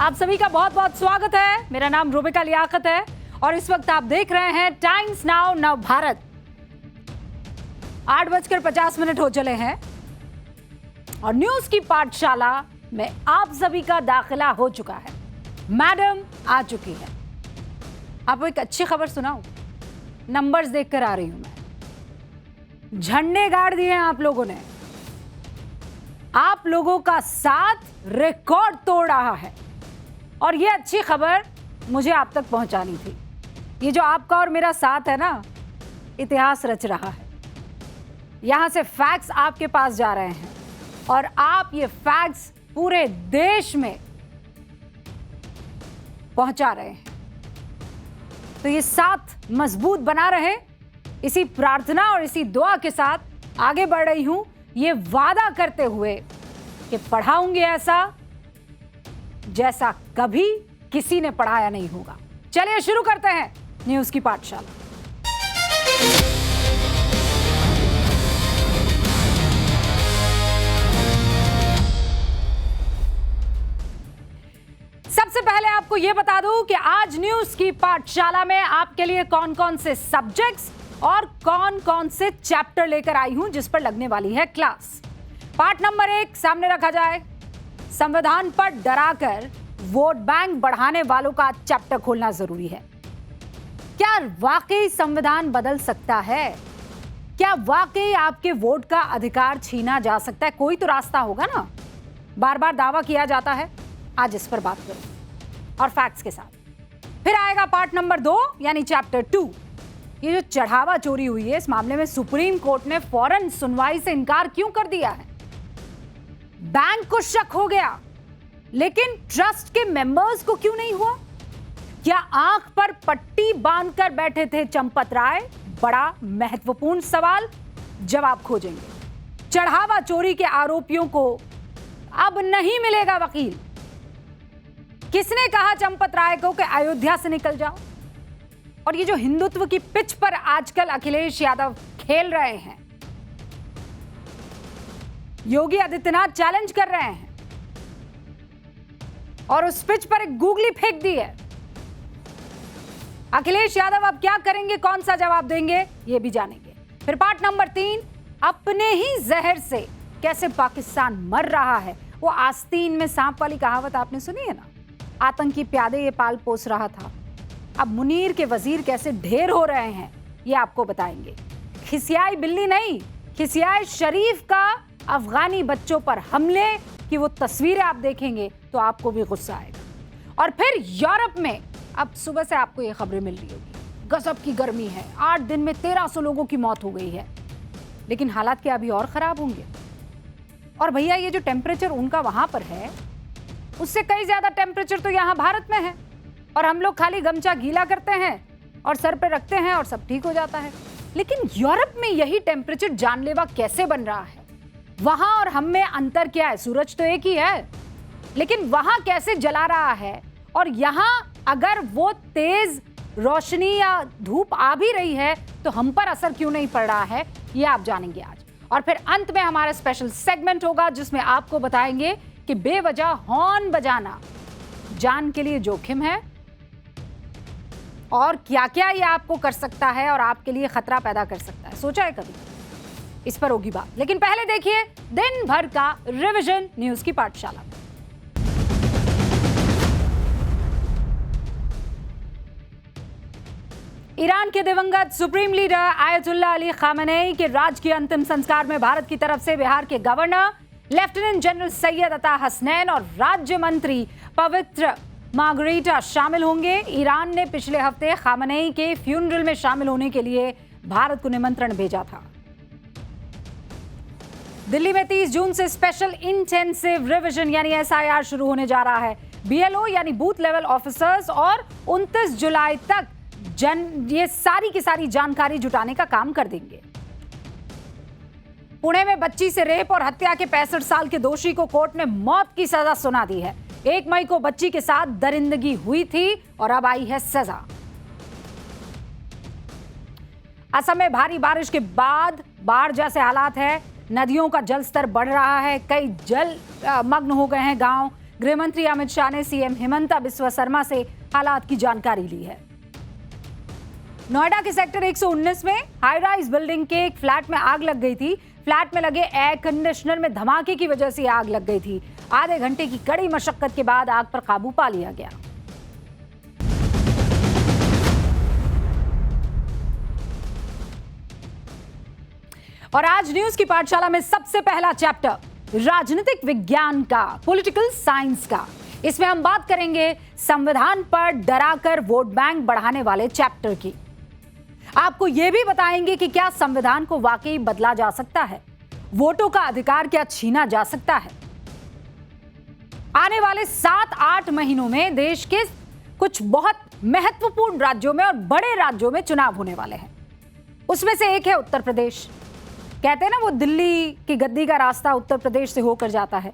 आप सभी का बहुत बहुत स्वागत है। मेरा नाम रूबिका लियाकत है और इस वक्त आप देख रहे हैं टाइम्स नाउ नव भारत। 8:50 हो चले हैं और न्यूज की पाठशाला में आप सभी का दाखिला हो चुका है। मैडम आ चुकी है। आपको एक अच्छी खबर सुनाऊं? नंबर्स देखकर आ रही हूं मैं। झंडे गाड़ दिए हैं आप लोगों ने। आप लोगों का साथ रिकॉर्ड तोड़ रहा है और यह अच्छी खबर मुझे आप तक पहुंचानी थी। ये जो आपका और मेरा साथ है ना, इतिहास रच रहा है। यहां से फैक्ट्स आपके पास जा रहे हैं और आप ये फैक्ट्स पूरे देश में पहुंचा रहे हैं। तो ये साथ मजबूत बना रहे, इसी प्रार्थना और इसी दुआ के साथ आगे बढ़ रही हूं, ये वादा करते हुए कि पढ़ाऊंगी ऐसा जैसा कभी किसी ने पढ़ाया नहीं होगा। चलिए शुरू करते हैं न्यूज की पाठशाला। सबसे पहले आपको यह बता दूं कि आज न्यूज की पाठशाला में आपके लिए कौन कौन से सब्जेक्ट्स और कौन कौन से चैप्टर लेकर आई हूं जिस पर लगने वाली है क्लास। पार्ट नंबर 1 सामने रखा जाए। संविधान पर डराकर वोट बैंक बढ़ाने वालों का चैप्टर खोलना जरूरी है। क्या वाकई संविधान बदल सकता है? क्या वाकई आपके वोट का अधिकार छीना जा सकता है? कोई तो रास्ता होगा ना। बार बार दावा किया जाता है। आज इस पर बात करें और फैक्ट्स के साथ। फिर आएगा पार्ट नंबर 2 यानी चैप्टर 2। ये जो चढ़ावा चोरी हुई है, इस मामले में सुप्रीम कोर्ट ने फौरन सुनवाई से इनकार क्यों कर दिया है? बैंक को शक हो गया लेकिन ट्रस्ट के मेंबर्स को क्यों नहीं हुआ? क्या आंख पर पट्टी बांधकर बैठे थे चंपत राय? बड़ा महत्वपूर्ण सवाल, जवाब खोजेंगे। चढ़ावा चोरी के आरोपियों को अब नहीं मिलेगा वकील। किसने कहा चंपत राय को कि अयोध्या से निकल जाओ? और ये जो हिंदुत्व की पिच पर आजकल अखिलेश यादव खेल रहे हैं, योगी आदित्यनाथ चैलेंज कर रहे हैं और उस पिच पर एक गूगली फेंक दी है। अखिलेश यादव अब क्या करेंगे, कौन सा जवाब देंगे, ये भी जानेंगे। फिर पार्ट नंबर 3, अपने ही जहर से कैसे पाकिस्तान मर रहा है। वो आस्तीन में सांप वाली कहावत आपने सुनी है ना? आतंकी प्यादे ये पाल पोस रहा था, अब मुनीर के वजीर कैसे ढेर हो रहे हैं, ये आपको बताएंगे। खिसियाई बिल्ली नहीं, खिसियाई शरीफ का अफगानी बच्चों पर हमले की वो तस्वीरें आप देखेंगे तो आपको भी गुस्सा आएगा। और फिर यूरोप में अब सुबह से आपको ये खबरें मिल रही होगी, गजब की गर्मी है। 8 दिन में 1300 लोगों की मौत हो गई है। लेकिन हालात क्या अभी और खराब होंगे? और भैया ये जो टेम्परेचर उनका वहां पर है, उससे कई ज्यादा टेम्परेचर तो यहाँ भारत में है। और हम लोग खाली गमछा गीला करते हैं और सर पे रखते हैं और सब ठीक हो जाता है। लेकिन यूरोप में यही टेम्परेचर जानलेवा कैसे बन रहा है? वहां और हम में अंतर क्या है? सूरज तो एक ही है, लेकिन वहां कैसे जला रहा है और यहां अगर वो तेज रोशनी या धूप आ भी रही है तो हम पर असर क्यों नहीं पड़ रहा है, ये आप जानेंगे आज। और फिर अंत में हमारा स्पेशल सेगमेंट होगा जिसमें आपको बताएंगे कि बेवजह हॉर्न बजाना जान के लिए जोखिम है और क्या क्या ये आपको कर सकता है और आपके लिए खतरा पैदा कर सकता है। सोचा है कभी? इस पर होगी बात। लेकिन पहले देखिए दिन भर का रिवीजन न्यूज की पाठशाला। ईरान के दिवंगत supreme leader Ayatollah Ali Khamenei के राजकीय अंतिम संस्कार में भारत की तरफ से बिहार के गवर्नर लेफ्टिनेंट जनरल सैयद अता हसनैन और राज्य मंत्री पवित्र मार्गरीटा शामिल होंगे। ईरान ने पिछले हफ्ते खामेनेई के फ्यूनरल में शामिल होने के लिए भारत को निमंत्रण भेजा था। दिल्ली में 30 जून से स्पेशल इंटेंसिव रिवीजन यानी SIR शुरू होने जा रहा है। BLO यानी बूथ लेवल ऑफिसर्स और 29 जुलाई तक ये सारी की सारी जानकारी जुटाने का काम कर देंगे। पुणे में बच्ची से रेप और हत्या के 65 साल के दोषी को कोर्ट ने मौत की सजा सुना दी है। 1 मई को बच्ची के साथ दरिंदगी हुई थी और अब आई है सजा। असम में भारी बारिश के बाद बाढ़ जैसे हालात है। नदियों का जल स्तर बढ़ रहा है, कई जल मग्न हो गए हैं गांव। गृह मंत्री अमित शाह ने सीएम हेमंता बिस्वा शर्मा से हालात की जानकारी ली है। नोएडा के सेक्टर 119 में हाई राइज बिल्डिंग के एक फ्लैट में आग लग गई थी। फ्लैट में लगे एयर कंडीशनर में धमाके की वजह से आग लग गई थी। आधे घंटे की कड़ी मशक्कत के बाद आग पर काबू पा लिया गया। और आज न्यूज की पाठशाला में सबसे पहला चैप्टर राजनीतिक विज्ञान का, पॉलिटिकल साइंस का। इसमें हम बात करेंगे संविधान पर डराकर वोट बैंक बढ़ाने वाले चैप्टर की। आपको यह भी बताएंगे कि क्या संविधान को वाकई बदला जा सकता है, वोटों का अधिकार क्या छीना जा सकता है। आने वाले 7-8 महीनों में देश के कुछ बहुत महत्वपूर्ण राज्यों में और बड़े राज्यों में चुनाव होने वाले हैं। उसमें से एक है उत्तर प्रदेश। कहते हैं ना, वो दिल्ली की गद्दी का रास्ता उत्तर प्रदेश से होकर जाता है।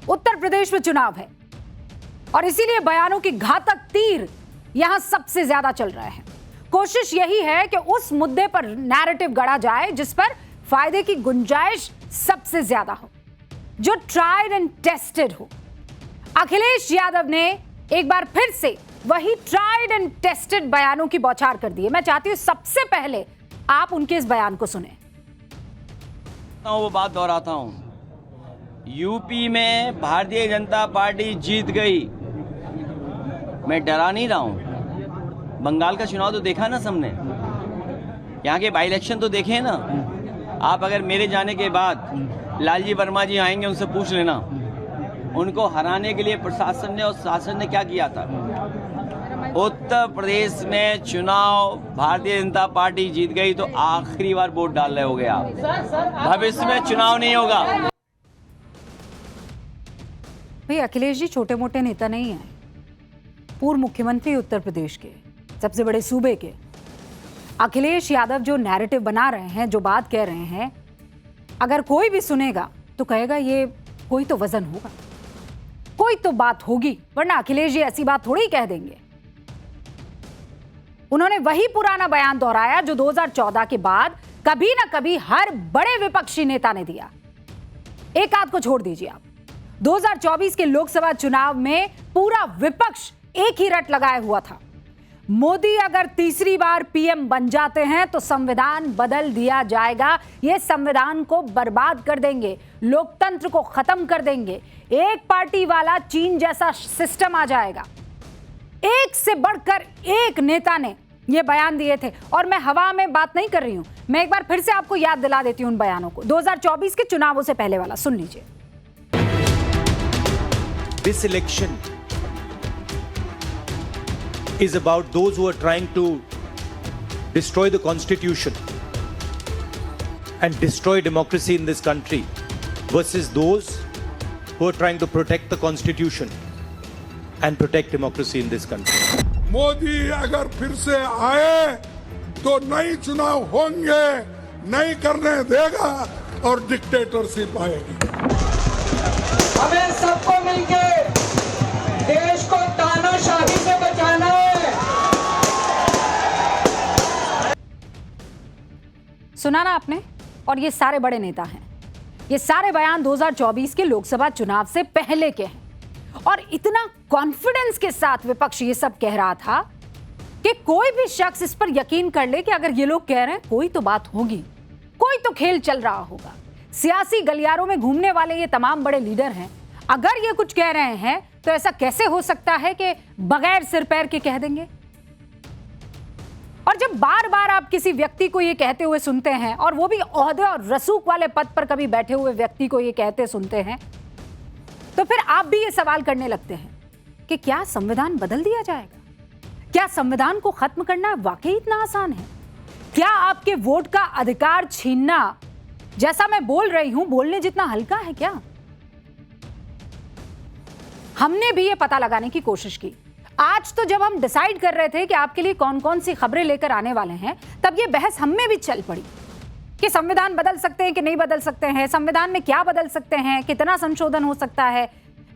उत्तर प्रदेश में चुनाव है और इसीलिए बयानों की घातक तीर यहां सबसे ज्यादा चल रहे हैं। कोशिश यही है कि उस मुद्दे पर नैरेटिव गढ़ा जाए जिस पर फायदे की गुंजाइश सबसे ज्यादा हो, जो ट्राइड एंड टेस्टेड हो। अखिलेश यादव ने एक बार फिर से वही ट्राइड एंड टेस्टेड बयानों की बौछार कर दी है। मैं चाहती हूं सबसे पहले आप उनके इस बयान को सुने। वो बात दोहराता हूं, यूपी में भारतीय जनता पार्टी जीत गई। मैं डरा नहीं रहा हूं। बंगाल का चुनाव तो देखा ना सबने, यहाँ के बाई इलेक्शन तो देखे ना। आप अगर मेरे जाने के बाद लालजी वर्मा जी आएंगे, उनसे पूछ लेना उनको हराने के लिए प्रशासन ने और शासन ने क्या किया था। उत्तर प्रदेश में चुनाव भारतीय जनता पार्टी जीत गई तो आखिरी बार वोट डाल रहे हो गया, भविष्य में चुनाव नहीं होगा। भाई अखिलेश जी छोटे मोटे नेता नहीं हैं, पूर्व मुख्यमंत्री उत्तर प्रदेश के, सबसे बड़े सूबे के। अखिलेश यादव जो नैरेटिव बना रहे हैं, जो बात कह रहे हैं, अगर कोई भी सुनेगा तो कहेगा ये कोई तो वजन होगा, कोई तो बात होगी, वरना अखिलेश जी ऐसी बात थोड़ी कह देंगे। उन्होंने वही पुराना बयान दोहराया जो 2014 के बाद कभी ना कभी हर बड़े विपक्षी नेता ने दिया। एक आध को छोड़ दीजिए आप, 2024 के लोकसभा चुनाव में पूरा विपक्ष एक ही रट लगाए हुआ था, मोदी अगर तीसरी बार पीएम बन जाते हैं तो संविधान बदल दिया जाएगा, ये संविधान को बर्बाद कर देंगे, लोकतंत्र को खत्म कर देंगे, एक पार्टी वाला चीन जैसा सिस्टम आ जाएगा। एक से बढ़कर एक नेता ने ये बयान दिए थे। और मैं हवा में बात नहीं कर रही हूं, मैं एक बार फिर से आपको याद दिला देती हूं उन बयानों को। 2024 के चुनावों से पहले वाला सुन लीजिए। This election is about those who are trying to destroy the constitution and destroy democracy in this country versus those who are trying to protect the constitution and protect democracy in this country. Modi अगर फिर से आए तो नए चुनाव होंगे, नहीं करने देगा और डिक्टेटरशिप आएगी। हमें सबको मिलके देश को तानाशाही से बचाना है। सुना ना आपने? और ये सारे बड़े नेता हैं, ये सारे बयान 2024 के लोकसभा चुनाव से पहले के हैं। और इतना कॉन्फिडेंस के साथ विपक्ष ये सब कह रहा था कि कोई भी शख्स इस पर यकीन कर ले कि अगर ये लोग कह रहे हैं कोई तो बात होगी, कोई तो खेल चल रहा होगा। सियासी गलियारों में घूमने वाले ये तमाम बड़े लीडर हैं, अगर ये कुछ कह रहे हैं तो ऐसा कैसे हो सकता है कि बगैर सिर पैर के कह देंगे। और जब बार बार आप किसी व्यक्ति को ये कहते हुए सुनते हैं, और वो भी ओहदे और रसूख वाले पद पर कभी बैठे हुए व्यक्ति को ये कहते सुनते हैं, तो फिर आप भी ये सवाल करने लगते हैं कि क्या संविधान बदल दिया जाएगा? क्या संविधान को खत्म करना वाकई इतना आसान है? क्या आपके वोट का अधिकार छीनना, जैसा मैं बोल रही हूं, बोलने जितना हल्का है क्या? हमने भी ये पता लगाने की कोशिश की। आज तो जब हम डिसाइड कर रहे थे कि आपके लिए कौन कौन सी खबरें लेकर आने वाले हैं, तब ये बहस हम में भी चल पड़ी कि संविधान बदल सकते हैं कि नहीं बदल सकते हैं, संविधान में क्या बदल सकते हैं, कितना संशोधन हो सकता है,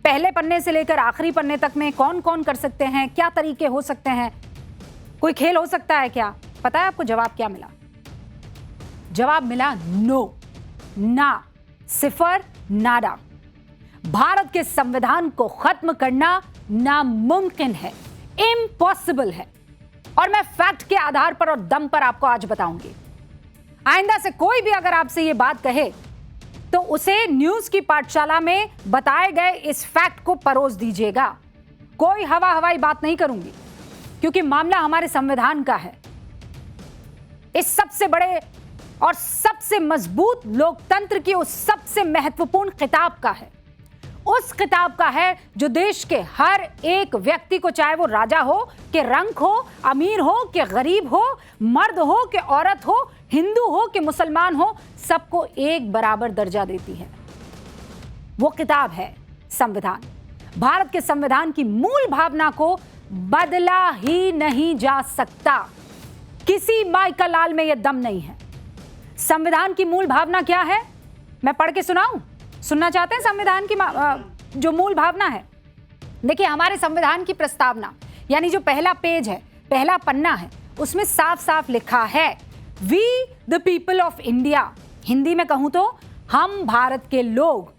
पहले पन्ने से लेकर आखिरी पन्ने तक में कौन कौन कर सकते हैं, क्या तरीके हो सकते हैं, कोई खेल हो सकता है क्या? पता है आपको जवाब क्या मिला? जवाब मिला नो, ना, सिफर, नाडा। भारत के संविधान को खत्म करना नामुमकिन है, इम्पॉसिबल है। और मैं फैक्ट के आधार पर और दम पर आपको आज बताऊंगी। आइंदा से कोई भी अगर आपसे यह बात कहे तो उसे न्यूज की पाठशाला में बताए गए इस फैक्ट को परोस दीजिएगा। कोई हवाई बात नहीं करूंगी, क्योंकि मामला हमारे संविधान का है। इस सबसे बड़े और सबसे मजबूत लोकतंत्र की उस सबसे महत्वपूर्ण खिताब का है, उस खिताब का है जो देश के हर एक व्यक्ति को, चाहे वो राजा हो कि रंक हो, अमीर हो कि गरीब हो, मर्द हो कि औरत हो, हिंदू हो कि मुसलमान हो, सबको एक बराबर दर्जा देती है। वो किताब है संविधान। भारत के संविधान की मूल भावना को बदला ही नहीं जा सकता। किसी माइकल लाल में यह दम नहीं है। संविधान की मूल भावना क्या है? मैं पढ़ के सुनाऊं? सुनना चाहते हैं संविधान की जो मूल भावना है? देखिए, हमारे संविधान की प्रस्तावना यानी जो पहला पेज है, पहला पन्ना है, उसमें साफ साफ लिखा है we the people of India. Hindi में कहूं तो हम भारत के लोग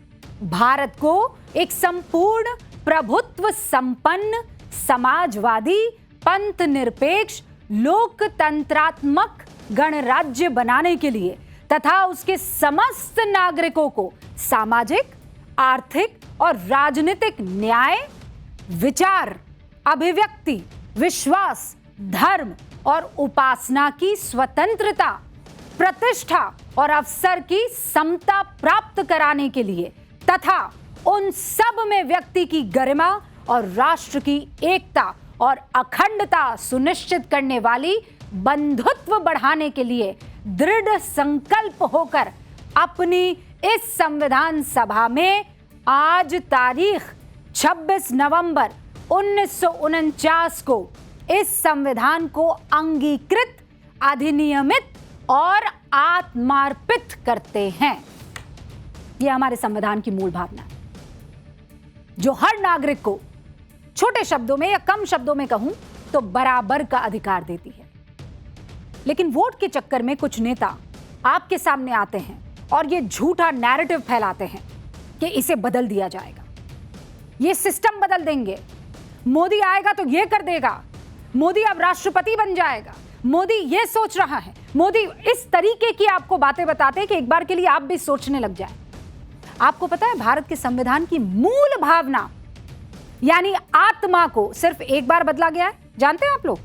भारत को एक संपूर्ण प्रभुत्व संपन्न समाजवादी पंथ निरपेक्ष लोकतंत्रात्मक गणराज्य बनाने के लिए तथा उसके समस्त नागरिकों को सामाजिक, आर्थिक और राजनीतिक न्याय, विचार, अभिव्यक्ति, विश्वास, धर्म और उपासना की स्वतंत्रता, प्रतिष्ठा और अवसर की समता प्राप्त कराने के लिए तथा उन सब में व्यक्ति की गरिमा और राष्ट्र की एकता और अखंडता सुनिश्चित करने वाली बंधुत्व बढ़ाने के लिए दृढ़ संकल्प होकर अपनी इस संविधान सभा में आज तारीख 26 नवंबर 1949 को इस संविधान को अंगीकृत, अधिनियमित और आत्मार्पित करते हैं। यह हमारे संविधान की मूल भावना है, जो हर नागरिक को छोटे शब्दों में या कम शब्दों में कहूं तो बराबर का अधिकार देती है। लेकिन वोट के चक्कर में कुछ नेता आपके सामने आते हैं और ये झूठा नैरेटिव फैलाते हैं कि इसे बदल दिया जाएगा, ये सिस्टम बदल देंगे, मोदी आएगा तो ये कर देगा, मोदी अब राष्ट्रपति बन जाएगा, मोदी ये सोच रहा है, मोदी इस तरीके की आपको बातें बताते हैं कि एक बार के लिए आप भी सोचने लग जाए। आपको पता है भारत के संविधान की मूल भावना यानी आत्मा को सिर्फ एक बार बदला गया है। जानते हैं आप लोग?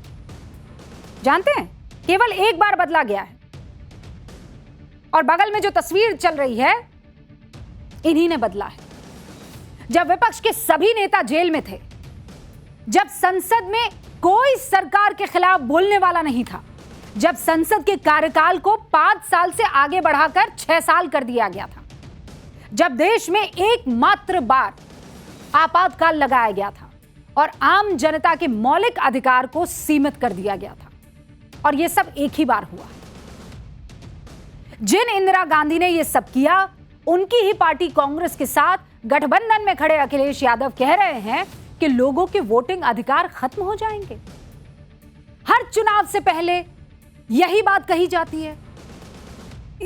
जानते हैं? केवल एक बार बदला गया है। और बगल में जो तस्वीर चल रही है इन्हीं ने बदला है। जब विपक्ष के सभी नेता जेल में थे, जब संसद में कोई सरकार के खिलाफ बोलने वाला नहीं था, जब संसद के कार्यकाल को 5 साल से आगे बढ़ाकर 6 साल कर दिया गया था, जब देश में एकमात्र बार आपातकाल लगाया गया था और आम जनता के मौलिक अधिकार को सीमित कर दिया गया था, और यह सब एक ही बार हुआ। जिन इंदिरा गांधी ने यह सब किया, उनकी ही पार्टी कांग्रेस के साथ गठबंधन में खड़े अखिलेश यादव कह रहे हैं कि लोगों के वोटिंग अधिकार खत्म हो जाएंगे। हर चुनाव से पहले यही बात कही जाती है।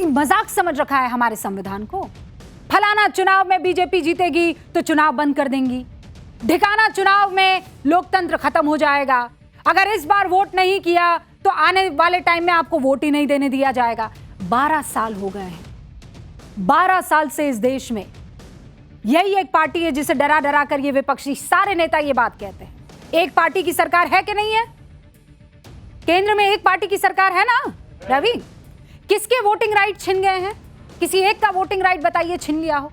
मजाक समझ रखा है हमारे संविधान को। फलाना चुनाव में बीजेपी जीतेगी तो चुनाव बंद कर देंगी, ढिकाना चुनाव में लोकतंत्र खत्म हो जाएगा, अगर इस बार वोट नहीं किया तो आने वाले टाइम में आपको वोट ही नहीं देने दिया जाएगा। 12 साल हो गए हैं। 12 साल से इस देश में यही एक पार्टी है जिसे डरा डरा कर ये विपक्षी सारे नेता ये बात कहते हैं। एक पार्टी की सरकार है कि नहीं है? केंद्र में एक पार्टी की सरकार है ना रवि? किसके वोटिंग राइट छिन गए हैं? किसी एक का वोटिंग राइट बताइए छिन लिया हो।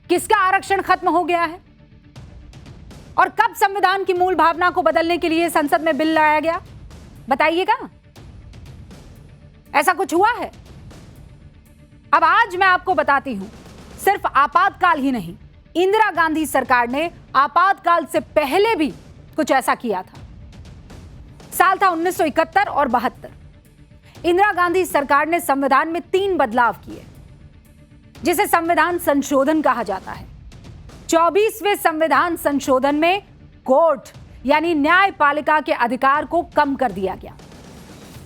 किसका आरक्षण खत्म हो गया है? और कब संविधान की मूल भावना को बदलने के लिए संसद में बिल लाया गया? बताइएगा, ऐसा कुछ हुआ है? अब आज मैं आपको बताती हूं, सिर्फ आपातकाल ही नहीं, इंदिरा गांधी सरकार ने आपातकाल से पहले भी कुछ ऐसा किया था। साल था 1971 और 72। इंदिरा गांधी सरकार ने संविधान में 3 बदलाव किए, जिसे संविधान संशोधन कहा जाता है। 24वें संविधान संशोधन में कोर्ट यानी न्यायपालिका के अधिकार को कम कर दिया गया।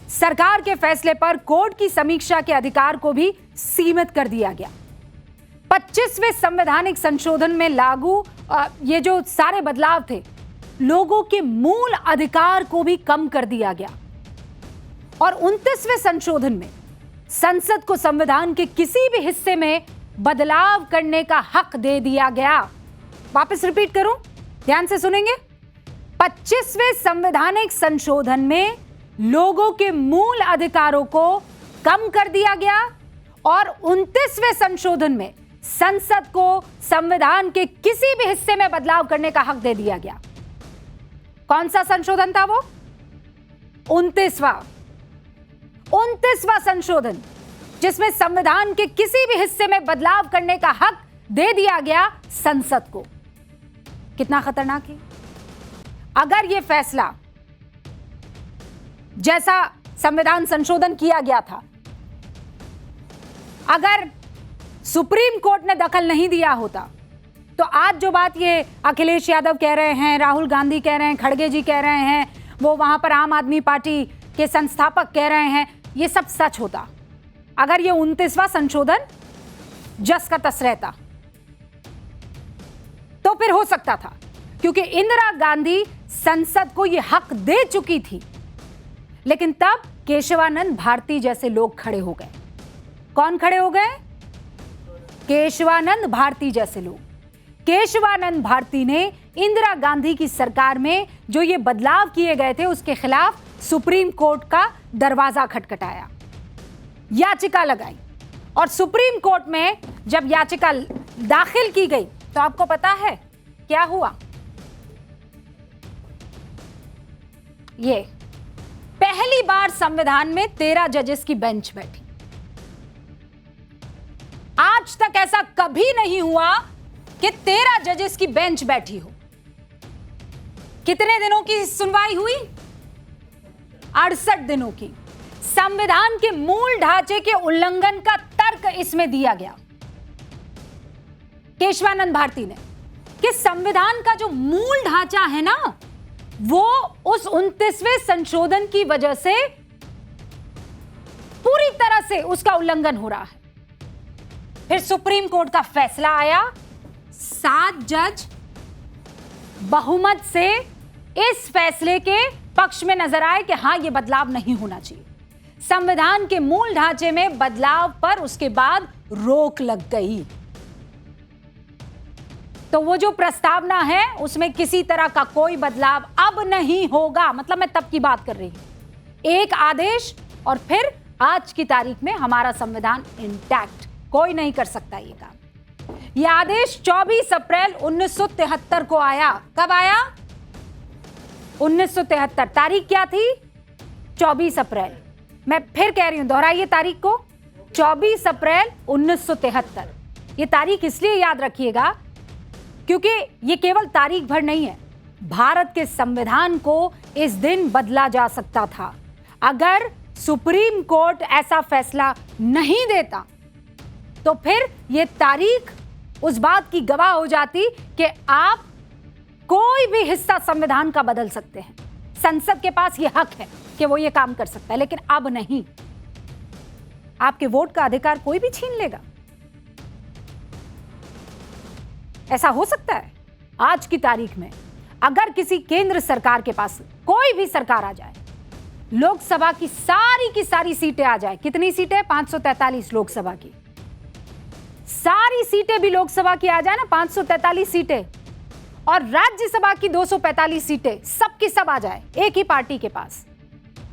सरकार के फैसले पर कोर्ट की समीक्षा के अधिकार को भी सीमित कर दिया गया। 25वें संवैधानिक संशोधन में लागू ये जो सारे बदलाव थे, लोगों के मूल अधिकार को भी कम कर दिया गया। और 29वें संशोधन में संसद को संविधान के किसी भी हिस्से में बदलाव करने का हक दे दिया गया। वापस रिपीट करूं, ध्यान से सुनेंगे। 25वें संवैधानिक संशोधन में लोगों के मूल अधिकारों को कम कर दिया गया और 29वें संशोधन में संसद को संविधान के किसी भी हिस्से में बदलाव करने का हक दे दिया गया। कौन सा संशोधन था वो? 29वां संशोधन, जिसमें संविधान के किसी भी हिस्से में बदलाव करने का हक दे दिया गया संसद को। कितना खतरनाक है। अगर यह फैसला जैसा संविधान संशोधन किया गया था, अगर सुप्रीम कोर्ट ने दखल नहीं दिया होता, तो आज जो बात ये अखिलेश यादव कह रहे हैं, राहुल गांधी कह रहे हैं, खड़गे जी कह रहे हैं, वो वहां पर आम आदमी पार्टी के संस्थापक कह रहे हैं, ये सब सच होता। अगर ये 29वां संशोधन जस का तस रहता तो फिर हो सकता था, क्योंकि इंदिरा गांधी संसद को ये हक दे चुकी थी। लेकिन तब केशवानंद भारती जैसे लोग खड़े हो गए। कौन खड़े हो गए? केशवानंद भारती जैसे लोग। केशवानंद भारती ने इंदिरा गांधी की सरकार में जो ये बदलाव किए गए थे उसके खिलाफ सुप्रीम कोर्ट का दरवाजा खटखटाया, याचिका लगाई। और सुप्रीम कोर्ट में जब याचिका दाखिल की गई तो आपको पता है क्या हुआ? ये पहली बार संविधान में 13 जजेस की बेंच बैठी। आज तक ऐसा कभी नहीं हुआ कि 13 जजेस की बेंच बैठी हो। कितने दिनों की सुनवाई हुई? 68 दिनों की। संविधान के मूल ढांचे के उल्लंघन का तर्क इसमें दिया गया केशवानंद भारती ने, कि संविधान का जो मूल ढांचा है ना, वो उस 29वें संशोधन की वजह से पूरी तरह से उसका उल्लंघन हो रहा है। फिर सुप्रीम कोर्ट का फैसला आया, 7 जज बहुमत से इस फैसले के पक्ष में नजर आए कि हां, यह बदलाव नहीं होना चाहिए। संविधान के मूल ढांचे में बदलाव पर उसके बाद रोक लग गई। तो वो जो प्रस्तावना है उसमें किसी तरह का कोई बदलाव अब नहीं होगा। मतलब मैं तब की बात कर रही हूं। एक आदेश और फिर आज की तारीख में हमारा संविधान इंटैक्ट, कोई नहीं कर सकता ये काम। यह आदेश 24 अप्रैल 1973 को आया। कब आया? 1973। तारीख क्या थी? 24 अप्रैल। मैं फिर कह रही हूं, दोहराइए तारीख को, 24 अप्रैल 1973। ये तारीख इसलिए याद रखिएगा क्योंकि ये केवल तारीख भर नहीं है, भारत के संविधान को इस दिन बदला जा सकता था। अगर सुप्रीम कोर्ट ऐसा फैसला नहीं देता तो फिर ये तारीख उस बात की गवाह हो जाती कि आप कोई भी हिस्सा संविधान का बदल सकते हैं। संसद के पास ये हक है कि वो ये काम कर सकता है, लेकिन अब नहीं। आपके वोट का अधिकार कोई भी छीन लेगा। ऐसा हो सकता है आज की तारीख में, अगर किसी केंद्र सरकार के पास कोई भी सरकार आ जाए, लोकसभा की सारी सीटें आ जाए। कितनी सीटें? 543 लोकसभा की। सारी सीटें भी लोकसभा की आ जाए ना, 543 सीटें, और राज्यसभा की 245 सीटें, सब की सब आ जाए एक ही पार्टी के पास,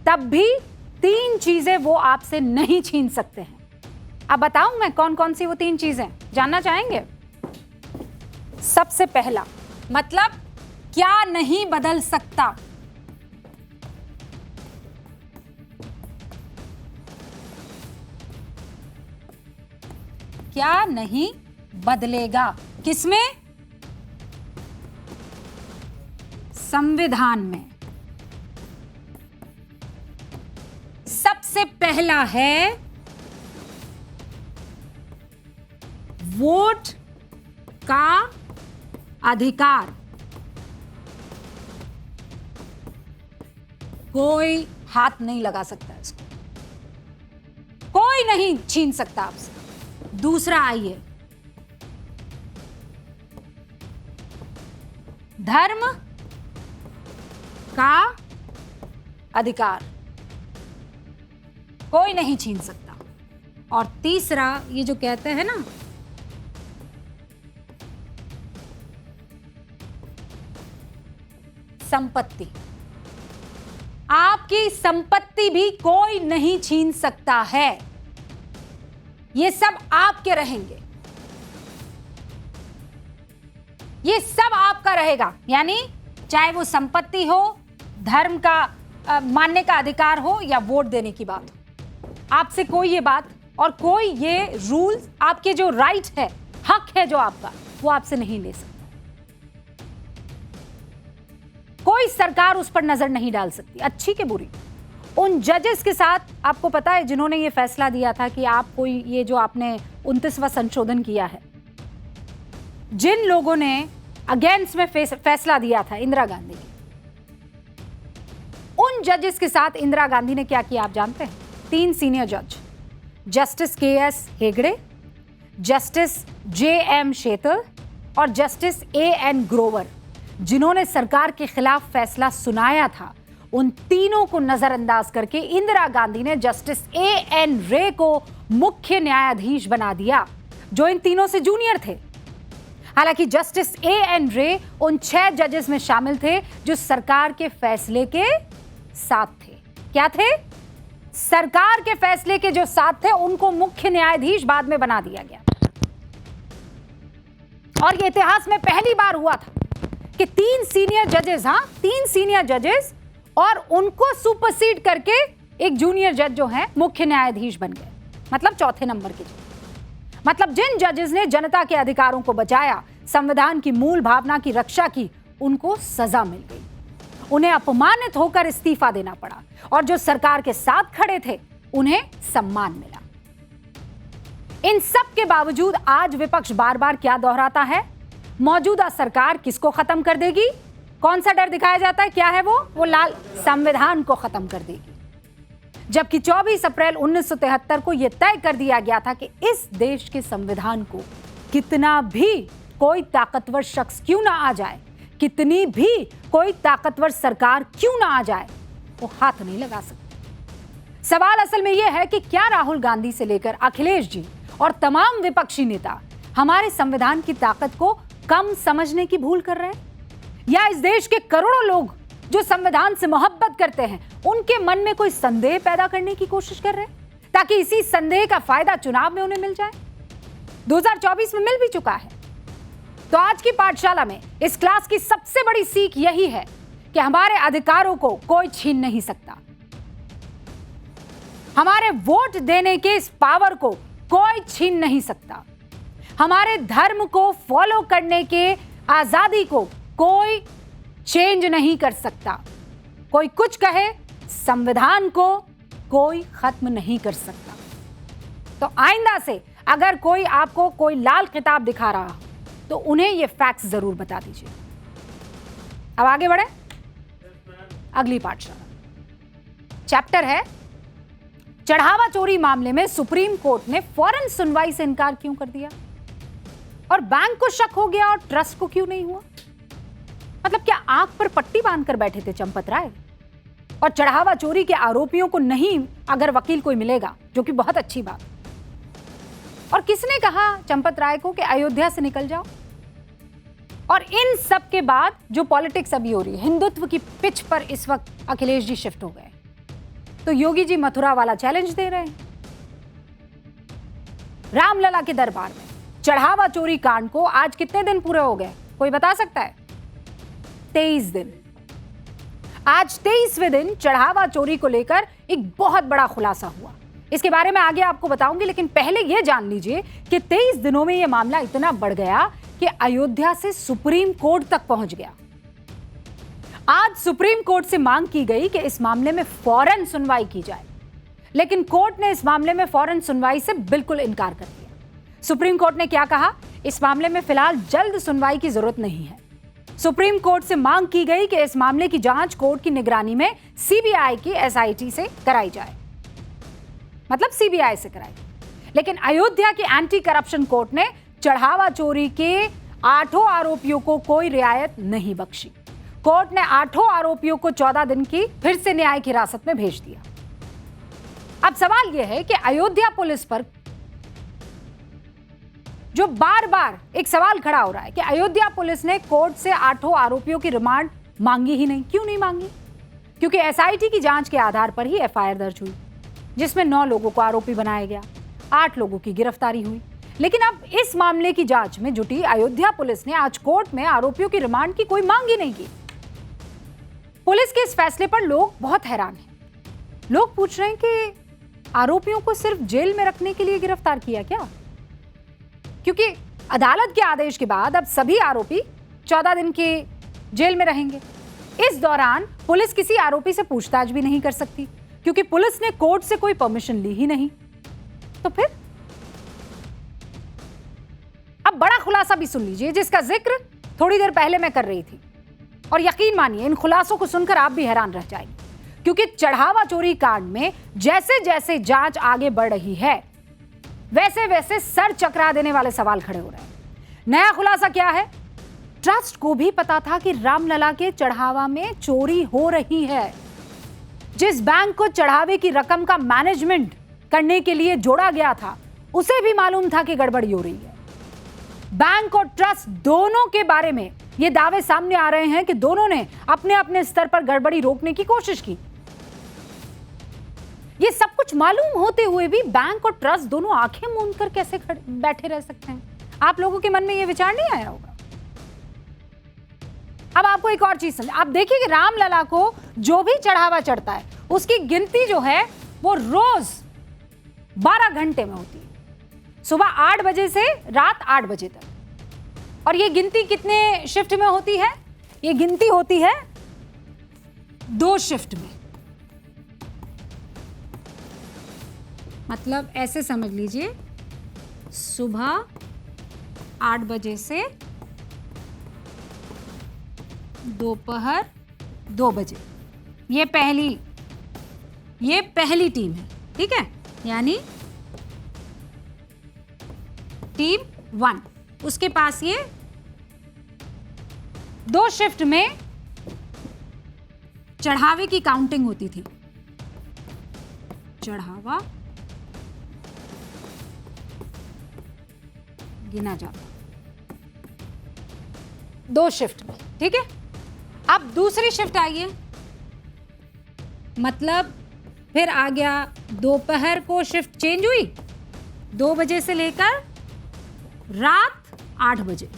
तब भी 3 चीजें वो आपसे नहीं छीन सकते हैं। अब बताऊं मैं कौन कौन सी वो 3 चीजें, जानना चाहेंगे? सबसे पहला, मतलब क्या नहीं बदल सकता? क्या नहीं बदलेगा? किसमें? संविधान में। सबसे पहला है वोट का अधिकार। कोई हाथ नहीं लगा सकता इसको, कोई नहीं छीन सकता आपसे। दूसरा, आइए, धर्म का अधिकार कोई नहीं छीन सकता। और तीसरा ये जो कहते हैं ना, संपत्ति, आपकी संपत्ति भी कोई नहीं छीन सकता है। ये सब आपके रहेंगे, ये सब आपका रहेगा। यानी चाहे वो संपत्ति हो, धर्म का मानने का अधिकार हो या वोट देने की बात हो, आपसे कोई ये बात और कोई ये रूल्स, आपके जो राइट है, हक है जो आपका, वो आपसे नहीं ले सकता। कोई सरकार उस पर नजर नहीं डाल सकती, अच्छी के बुरी। उन जजेस के साथ आपको पता है जिन्होंने ये फैसला दिया था कि आप कोई ये जो आपने 29वां संशोधन किया है, जिन लोगों ने अगेंस्ट में फैसला दिया था इंदिरा गांधी की, उन जजेस के साथ इंदिरा गांधी ने क्या किया आप जानते हैं? 3 सीनियर जज, जस्टिस के.एस. हेगड़े, जस्टिस जे.एम. शेतर और जस्टिस ए.एन. ग्रोवर, जिन्होंने सरकार के खिलाफ फैसला सुनाया था, उन तीनों को नजरअंदाज करके इंदिरा गांधी ने जस्टिस ए.एन. रे को मुख्य न्यायाधीश बना दिया, जो इन तीनों से जूनियर थे। हालांकि जस्टिस ए.एन. रे उन 6 जजेस में शामिल थे जो सरकार के फैसले के साथ थे। क्या थे? सरकार के फैसले के जो साथ थे, उनको मुख्य न्यायाधीश बाद में बना दिया गया। और ये इतिहास में पहली बार हुआ था कि 3 सीनियर जजेस, 3 सीनियर जजेस, और उनको सुपरसीड करके एक जूनियर जज जो है मुख्य न्यायाधीश बन गए। मतलब चौथे नंबर के जज। मतलब जिन जजेस ने जनता के अधिकारों को बचाया, संविधान की मूल भावना की रक्षा की, उनको सजा मिल गई, उन्हें अपमानित होकर इस्तीफा देना पड़ा, और जो सरकार के साथ खड़े थे उन्हें सम्मान मिला। इन सब के बावजूद आज विपक्ष बार बार क्या दोहराता है? मौजूदा सरकार किसको खत्म कर देगी? कौन सा डर दिखाया जाता है? क्या है वो लाल, संविधान को खत्म कर देगी। जबकि 24 अप्रैल 1973 को यह तय कर दिया गया था कि इस देश के संविधान को कितना भी कोई ताकतवर शख्स क्यों ना आ जाए, कितनी भी कोई ताकतवर सरकार क्यों ना आ जाए, वो हाथ नहीं लगा सकती। सवाल असल में यह है कि क्या राहुल गांधी से लेकर अखिलेश जी और तमाम विपक्षी नेता हमारे संविधान की ताकत को कम समझने की भूल कर रहे हैं, या इस देश के करोड़ों लोग जो संविधान से मोहब्बत करते हैं, उनके मन में कोई संदेह पैदा करने की कोशिश कर रहे हैं ताकि इसी संदेह का फायदा चुनाव में उन्हें मिल जाए? 2024 में मिल भी चुका है। तो आज की पाठशाला में इस क्लास की सबसे बड़ी सीख यही है कि हमारे अधिकारों को कोई छीन नहीं सकता, हमारे वोट देने के इस पावर को कोई छीन नहीं सकता, हमारे धर्म को फॉलो करने के आजादी को कोई चेंज नहीं कर सकता। कोई कुछ कहे, संविधान को कोई खत्म नहीं कर सकता। तो आइंदा से अगर कोई आपको कोई लाल किताब दिखा रहा हो तो उन्हें यह फैक्ट्स जरूर बता दीजिए। अब आगे बढ़े, अगली पाठशाला चैप्टर है चढ़ावा चोरी मामले में सुप्रीम कोर्ट ने फौरन सुनवाई से इनकार क्यों कर दिया, और बैंक को शक हो गया और ट्रस्ट को क्यों नहीं हुआ? मतलब क्या आंख पर पट्टी बांधकर बैठे थे चंपत राय? और चढ़ावा चोरी के आरोपियों को नहीं अगर वकील कोई मिलेगा, जो कि बहुत अच्छी बात। और किसने कहा चंपत राय को कि अयोध्या से निकल जाओ? और इन सब के बाद जो पॉलिटिक्स अभी हो रही है, हिंदुत्व की पिच पर इस वक्त अखिलेश जी शिफ्ट हो गए, तो योगी जी मथुरा वाला चैलेंज दे रहे हैं। रामलला के दरबार में चढ़ावा चोरी कांड को आज कितने दिन पूरे हो गए, कोई बता सकता है? 23 दिन। आज 23वें दिन चढ़ावा चोरी को लेकर एक बहुत बड़ा खुलासा हुआ। इसके बारे में आगे आपको बताऊंगी, लेकिन पहले यह जान लीजिए कि 23 दिनों में यह मामला इतना बढ़ गया कि अयोध्या से सुप्रीम कोर्ट तक पहुंच गया। आज सुप्रीम कोर्ट से मांग की गई कि इस मामले में फौरन सुनवाई की जाए, लेकिन कोर्ट ने इस मामले में फौरन सुनवाई से बिल्कुल इनकार कर दिया। सुप्रीम कोर्ट ने क्या कहा? इस मामले में फिलहाल जल्द सुनवाई की जरूरत नहीं है। सुप्रीम कोर्ट से मांग की गई कि इस मामले की जांच कोर्ट की निगरानी में सीबीआई की एसआईटी से कराई जाए, मतलब सीबीआई से कराई। लेकिन अयोध्या की एंटी करप्शन कोर्ट ने चढ़ावा चोरी के 8 आरोपियों को कोई रियायत नहीं बख्शी। कोर्ट ने 8 आरोपियों को 14 दिन की फिर से न्यायिक हिरासत में भेज दिया। अब सवाल यह है कि अयोध्या पुलिस पर जो बार बार एक सवाल खड़ा हो रहा है कि अयोध्या पुलिस ने कोर्ट से 8 आरोपियों की रिमांड मांगी ही नहीं। क्यों नहीं मांगी? क्योंकि एसआईटी की जांच के आधार पर ही एफआईआर दर्ज हुई, जिसमें 9 लोगों को आरोपी बनाया गया, 8 लोगों की गिरफ्तारी हुई। लेकिन अब इस मामले की जांच में जुटी अयोध्या पुलिस ने आज कोर्ट में आरोपियों की रिमांड की कोई मांग ही नहीं की। पुलिस के इस फैसले पर लोग बहुत हैरान हैं। लोग पूछ रहे हैं कि आरोपियों को सिर्फ जेल में रखने के लिए गिरफ्तार किया क्या? क्योंकि अदालत के आदेश के बाद अब सभी आरोपी 14 दिन के जेल में रहेंगे। इस दौरान पुलिस किसी आरोपी से पूछताछ भी नहीं कर सकती, क्योंकि पुलिस ने कोर्ट से कोई परमिशन ली ही नहीं। तो फिर अब बड़ा खुलासा भी सुन लीजिए, जिसका जिक्र थोड़ी देर पहले मैं कर रही थी, और यकीन मानिए इन खुलासों को सुनकर आप भी हैरान रह जाएंगे। क्योंकि चढ़ावा चोरी कांड में जैसे जैसे जांच आगे बढ़ रही है, वैसे वैसे सर चकरा देने वाले सवाल खड़े हो रहे हैं। नया खुलासा क्या है? ट्रस्ट को भी पता था कि रामलला के चढ़ावा में चोरी हो रही है। जिस बैंक को चढ़ावे की रकम का मैनेजमेंट करने के लिए जोड़ा गया था, उसे भी मालूम था कि गड़बड़ी हो रही है। बैंक और ट्रस्ट दोनों के बारे में ये दावे सामने आ रहे हैं कि दोनों ने अपने अपने स्तर पर गड़बड़ी रोकने की कोशिश की। ये सब कुछ मालूम होते हुए भी बैंक और ट्रस्ट दोनों आंखें मूंद कर कैसे बैठे रह सकते हैं? आप लोगों के मन में ये विचार नहीं आया होगा? अब आपको एक और चीज समझ, आप देखिए कि रामलला को जो भी चढ़ावा चढ़ता है, उसकी गिनती जो है वो रोज 12 घंटे में होती है, सुबह 8 बजे से रात 8 बजे तक। और ये गिनती कितने शिफ्ट में होती है? ये गिनती होती है 2 शिफ्ट में। मतलब ऐसे समझ लीजिए, सुबह 8 बजे से दोपहर 2 बजे। ये पहली टीम है, ठीक है? यानी टीम 1, उसके पास ये 2 शिफ्ट में चढ़ावे की काउंटिंग होती थी। चढ़ावा गिना जाता 2 शिफ्ट में, ठीक है? अब दूसरी शिफ्ट आई है, मतलब फिर आ गया दोपहर को शिफ्ट चेंज हुई, 2 बजे से लेकर रात 8 बजे।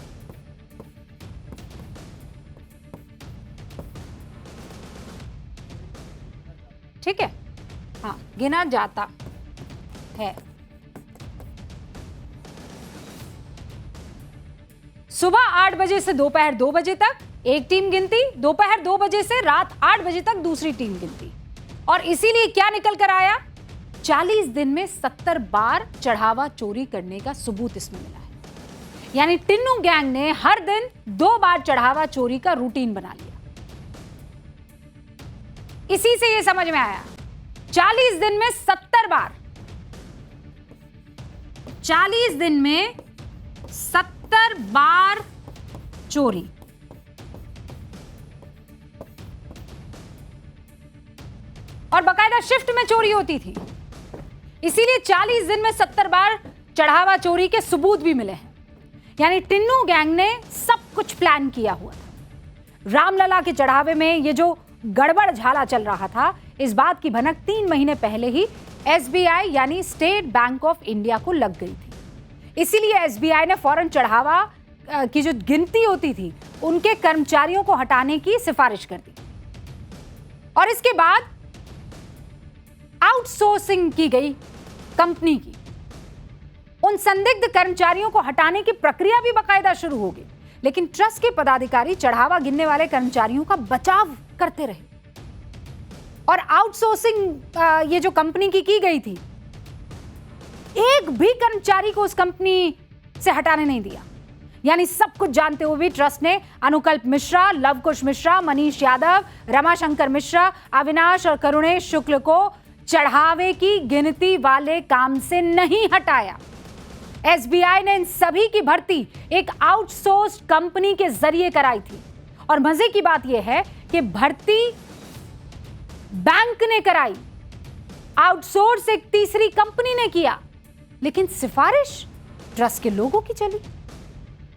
ठीक है? हाँ, गिना जाता है। सुबह 8 बजे से दोपहर 2 बजे तक एक टीम गिनती, दोपहर 2 बजे से रात 8 बजे तक दूसरी टीम गिनती। और इसीलिए क्या निकल कर आया? 40 दिन में 70 बार चढ़ावा चोरी करने का सबूत इसमें मिला है। यानी टिन्नू गैंग ने हर दिन 2 बार चढ़ावा चोरी का रूटीन बना लिया। इसी से यह समझ में आया, 40 दिन में 70 बार, 40 दिन में 70 बार चोरी। और बकायदा शिफ्ट में चोरी होती थी। इसीलिए 40 दिन में 70 बार चढ़ावा चोरी के सबूत भी मिले हैं। यानी टिन्नू गैंग ने सब कुछ प्लान किया हुआ था। रामलला के चढ़ावे में ये जो गड़बड़ झाला चल रहा था, इस बात की भनक 3 महीने पहले ही एसबीआई यानी स्टेट बैंक ऑफ इंडिया को लग गई थी। इसीलिए एसबीआई ने फौरन चढ़ावा की जो गिनती होती थी, उनके कर्मचारियों को हटाने की सिफारिश कर दी। और इसके बाद आउटसोर्सिंग की गई कंपनी की। उन संदिग्ध कर्मचारियों को हटाने की प्रक्रिया भी बाकायदा शुरू हो गई। लेकिन ट्रस्ट के पदाधिकारी चढ़ावा गिनने वाले कर्मचारियों का बचाव करते रहे। और आउटसोर्सिंग ये जो कंपनी की गई थी, एक भी कर्मचारी को उस कंपनी से हटाने नहीं दिया। यानी सब कुछ जानते हुए भी ट्रस्ट ने अनुकल्प मिश्रा, लवकुश मिश्रा, मनीष यादव, रमाशंकर मिश्रा, अविनाश और करुणेश शुक्ल को चढ़ावे की गिनती वाले काम से नहीं हटाया। एसबीआई ने इन सभी की भर्ती एक आउटसोर्स्ड कंपनी के जरिए कराई थी। और मजे की बात यह है कि भर्ती बैंक ने कराई, आउटसोर्स एक तीसरी कंपनी ने किया, लेकिन सिफारिश ट्रस्ट के लोगों की चली।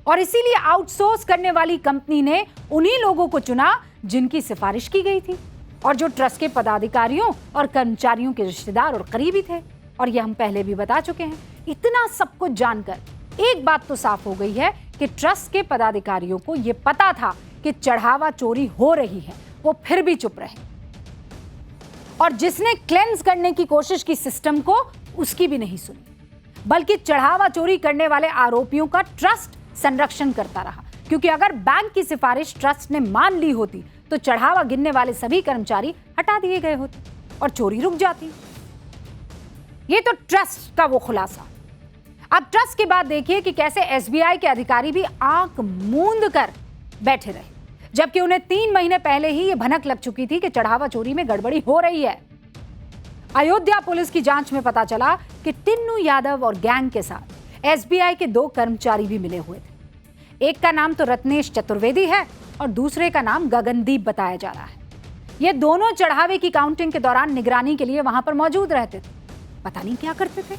और इसीलिए आउटसोर्स करने वाली कंपनी ने उन्हीं लोगों को चुना जिनकी सिफारिश की गई थी और जो ट्रस्ट के पदाधिकारियों और कर्मचारियों के रिश्तेदार और करीबी थे। और यह हम पहले भी बता चुके हैं। इतना सब कुछ जानकर एक बात तो साफ हो गई है कि ट्रस्ट के पदाधिकारियों को यह पता था कि चढ़ावा चोरी हो रही है, वो फिर भी चुप रहे। और जिसने क्लेंस करने की कोशिश की सिस्टम को, उसकी भी नहीं सुनी, बल्कि चढ़ावा चोरी करने वाले आरोपियों का ट्रस्ट संरक्षण करता रहा। क्योंकि अगर बैंक की सिफारिश ट्रस्ट ने मान ली होती तो चढ़ावा गिनने वाले सभी कर्मचारी हटा दिए गए होते और चोरी रुक जाती। ये तो ट्रस्ट का वो खुलासा। अब ट्रस्ट के बाद देखिए कि कैसे एसबीआई के अधिकारी भी आंख मूंद कर बैठे रहे, जबकि उन्हें 3 महीने पहले ही ये भनक लग चुकी थी कि चढ़ावा चोरी में गड़बड़ी हो रही है। अयोध्या पुलिस की जांच में पता चला कि टिन्नू यादव और गैंग के साथ एसबीआई के 2 कर्मचारी भी मिले हुए थे। एक का नाम तो रत्नेश चतुर्वेदी है और दूसरे का नाम गगनदीप बताया जा रहा है। ये दोनों चढ़ावे की काउंटिंग के दौरान निगरानी के लिए वहां पर मौजूद रहते थे। पता नहीं क्या करते थे।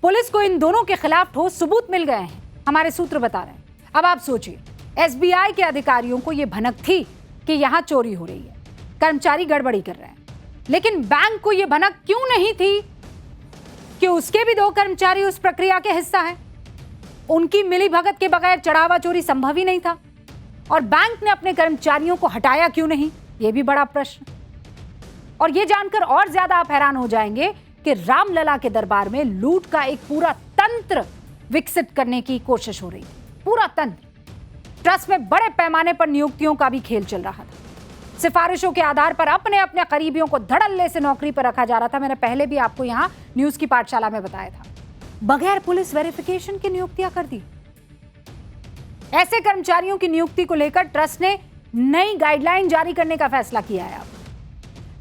पुलिस को इन दोनों के खिलाफ ठोस सबूत मिल गए हैं, हमारे सूत्र बता रहे हैं। अब आप सोचिए, एसबीआई के अधिकारियों को यह भनक थी कि यहां चोरी हो रही है, कर्मचारी गड़बड़ी कर रहे हैं, लेकिन बैंक को यह भनक क्यों नहीं थी कि उसके भी 2 कर्मचारी उस प्रक्रिया के हिस्सा हैं? उनकी मिलीभगत के बगैर चढ़ावा चोरी संभव ही नहीं था। और बैंक ने अपने कर्मचारियों को हटाया क्यों नहीं? यह भी बड़ा प्रश्न। और यह जानकर और ज्यादा आप हैरान हो जाएंगे कि रामलला के दरबार में लूट का एक पूरा तंत्र विकसित करने की कोशिश हो रही थी। पूरा तंत्र। ट्रस्ट में बड़े पैमाने पर नियुक्तियों का भी खेल चल रहा था। सिफारिशों के आधार पर अपने अपने करीबियों को धड़ल्ले से नौकरी पर रखा जा रहा था। मैंने पहले भी आपको यहां न्यूज की पाठशाला में बताया था। बगैर पुलिस वेरिफिकेशन की नियुक्तियां कर दी। ऐसे कर्मचारियों की नियुक्ति को लेकर ट्रस्ट ने नई गाइडलाइन जारी करने का फैसला किया है।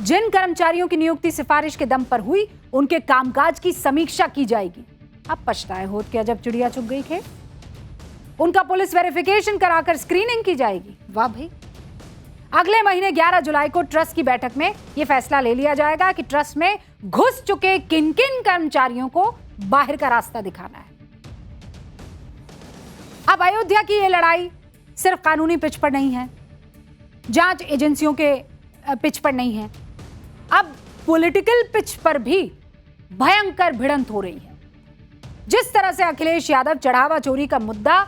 जिन कर्मचारियों की नियुक्ति सिफारिश के दम पर हुई, उनके कामकाज की समीक्षा की जाएगी। अब पछताए होत क्या जब चिड़िया चुग गई खेत। उनका पुलिस वेरिफिकेशन कराकर स्क्रीनिंग की जाएगी। वाह भाई। अगले महीने 11 जुलाई को ट्रस्ट की बैठक में यह फैसला ले लिया जाएगा कि ट्रस्ट में घुस चुके किन किन कर्मचारियों को बाहर का रास्ता दिखाना है। अब अयोध्या की यह लड़ाई सिर्फ कानूनी पिच पर नहीं है, जांच एजेंसियों के पिच पर नहीं है, अब पॉलिटिकल पिच पर भी भयंकर भिड़ंत हो रही है। जिस तरह से अखिलेश यादव चढ़ावा चोरी का मुद्दा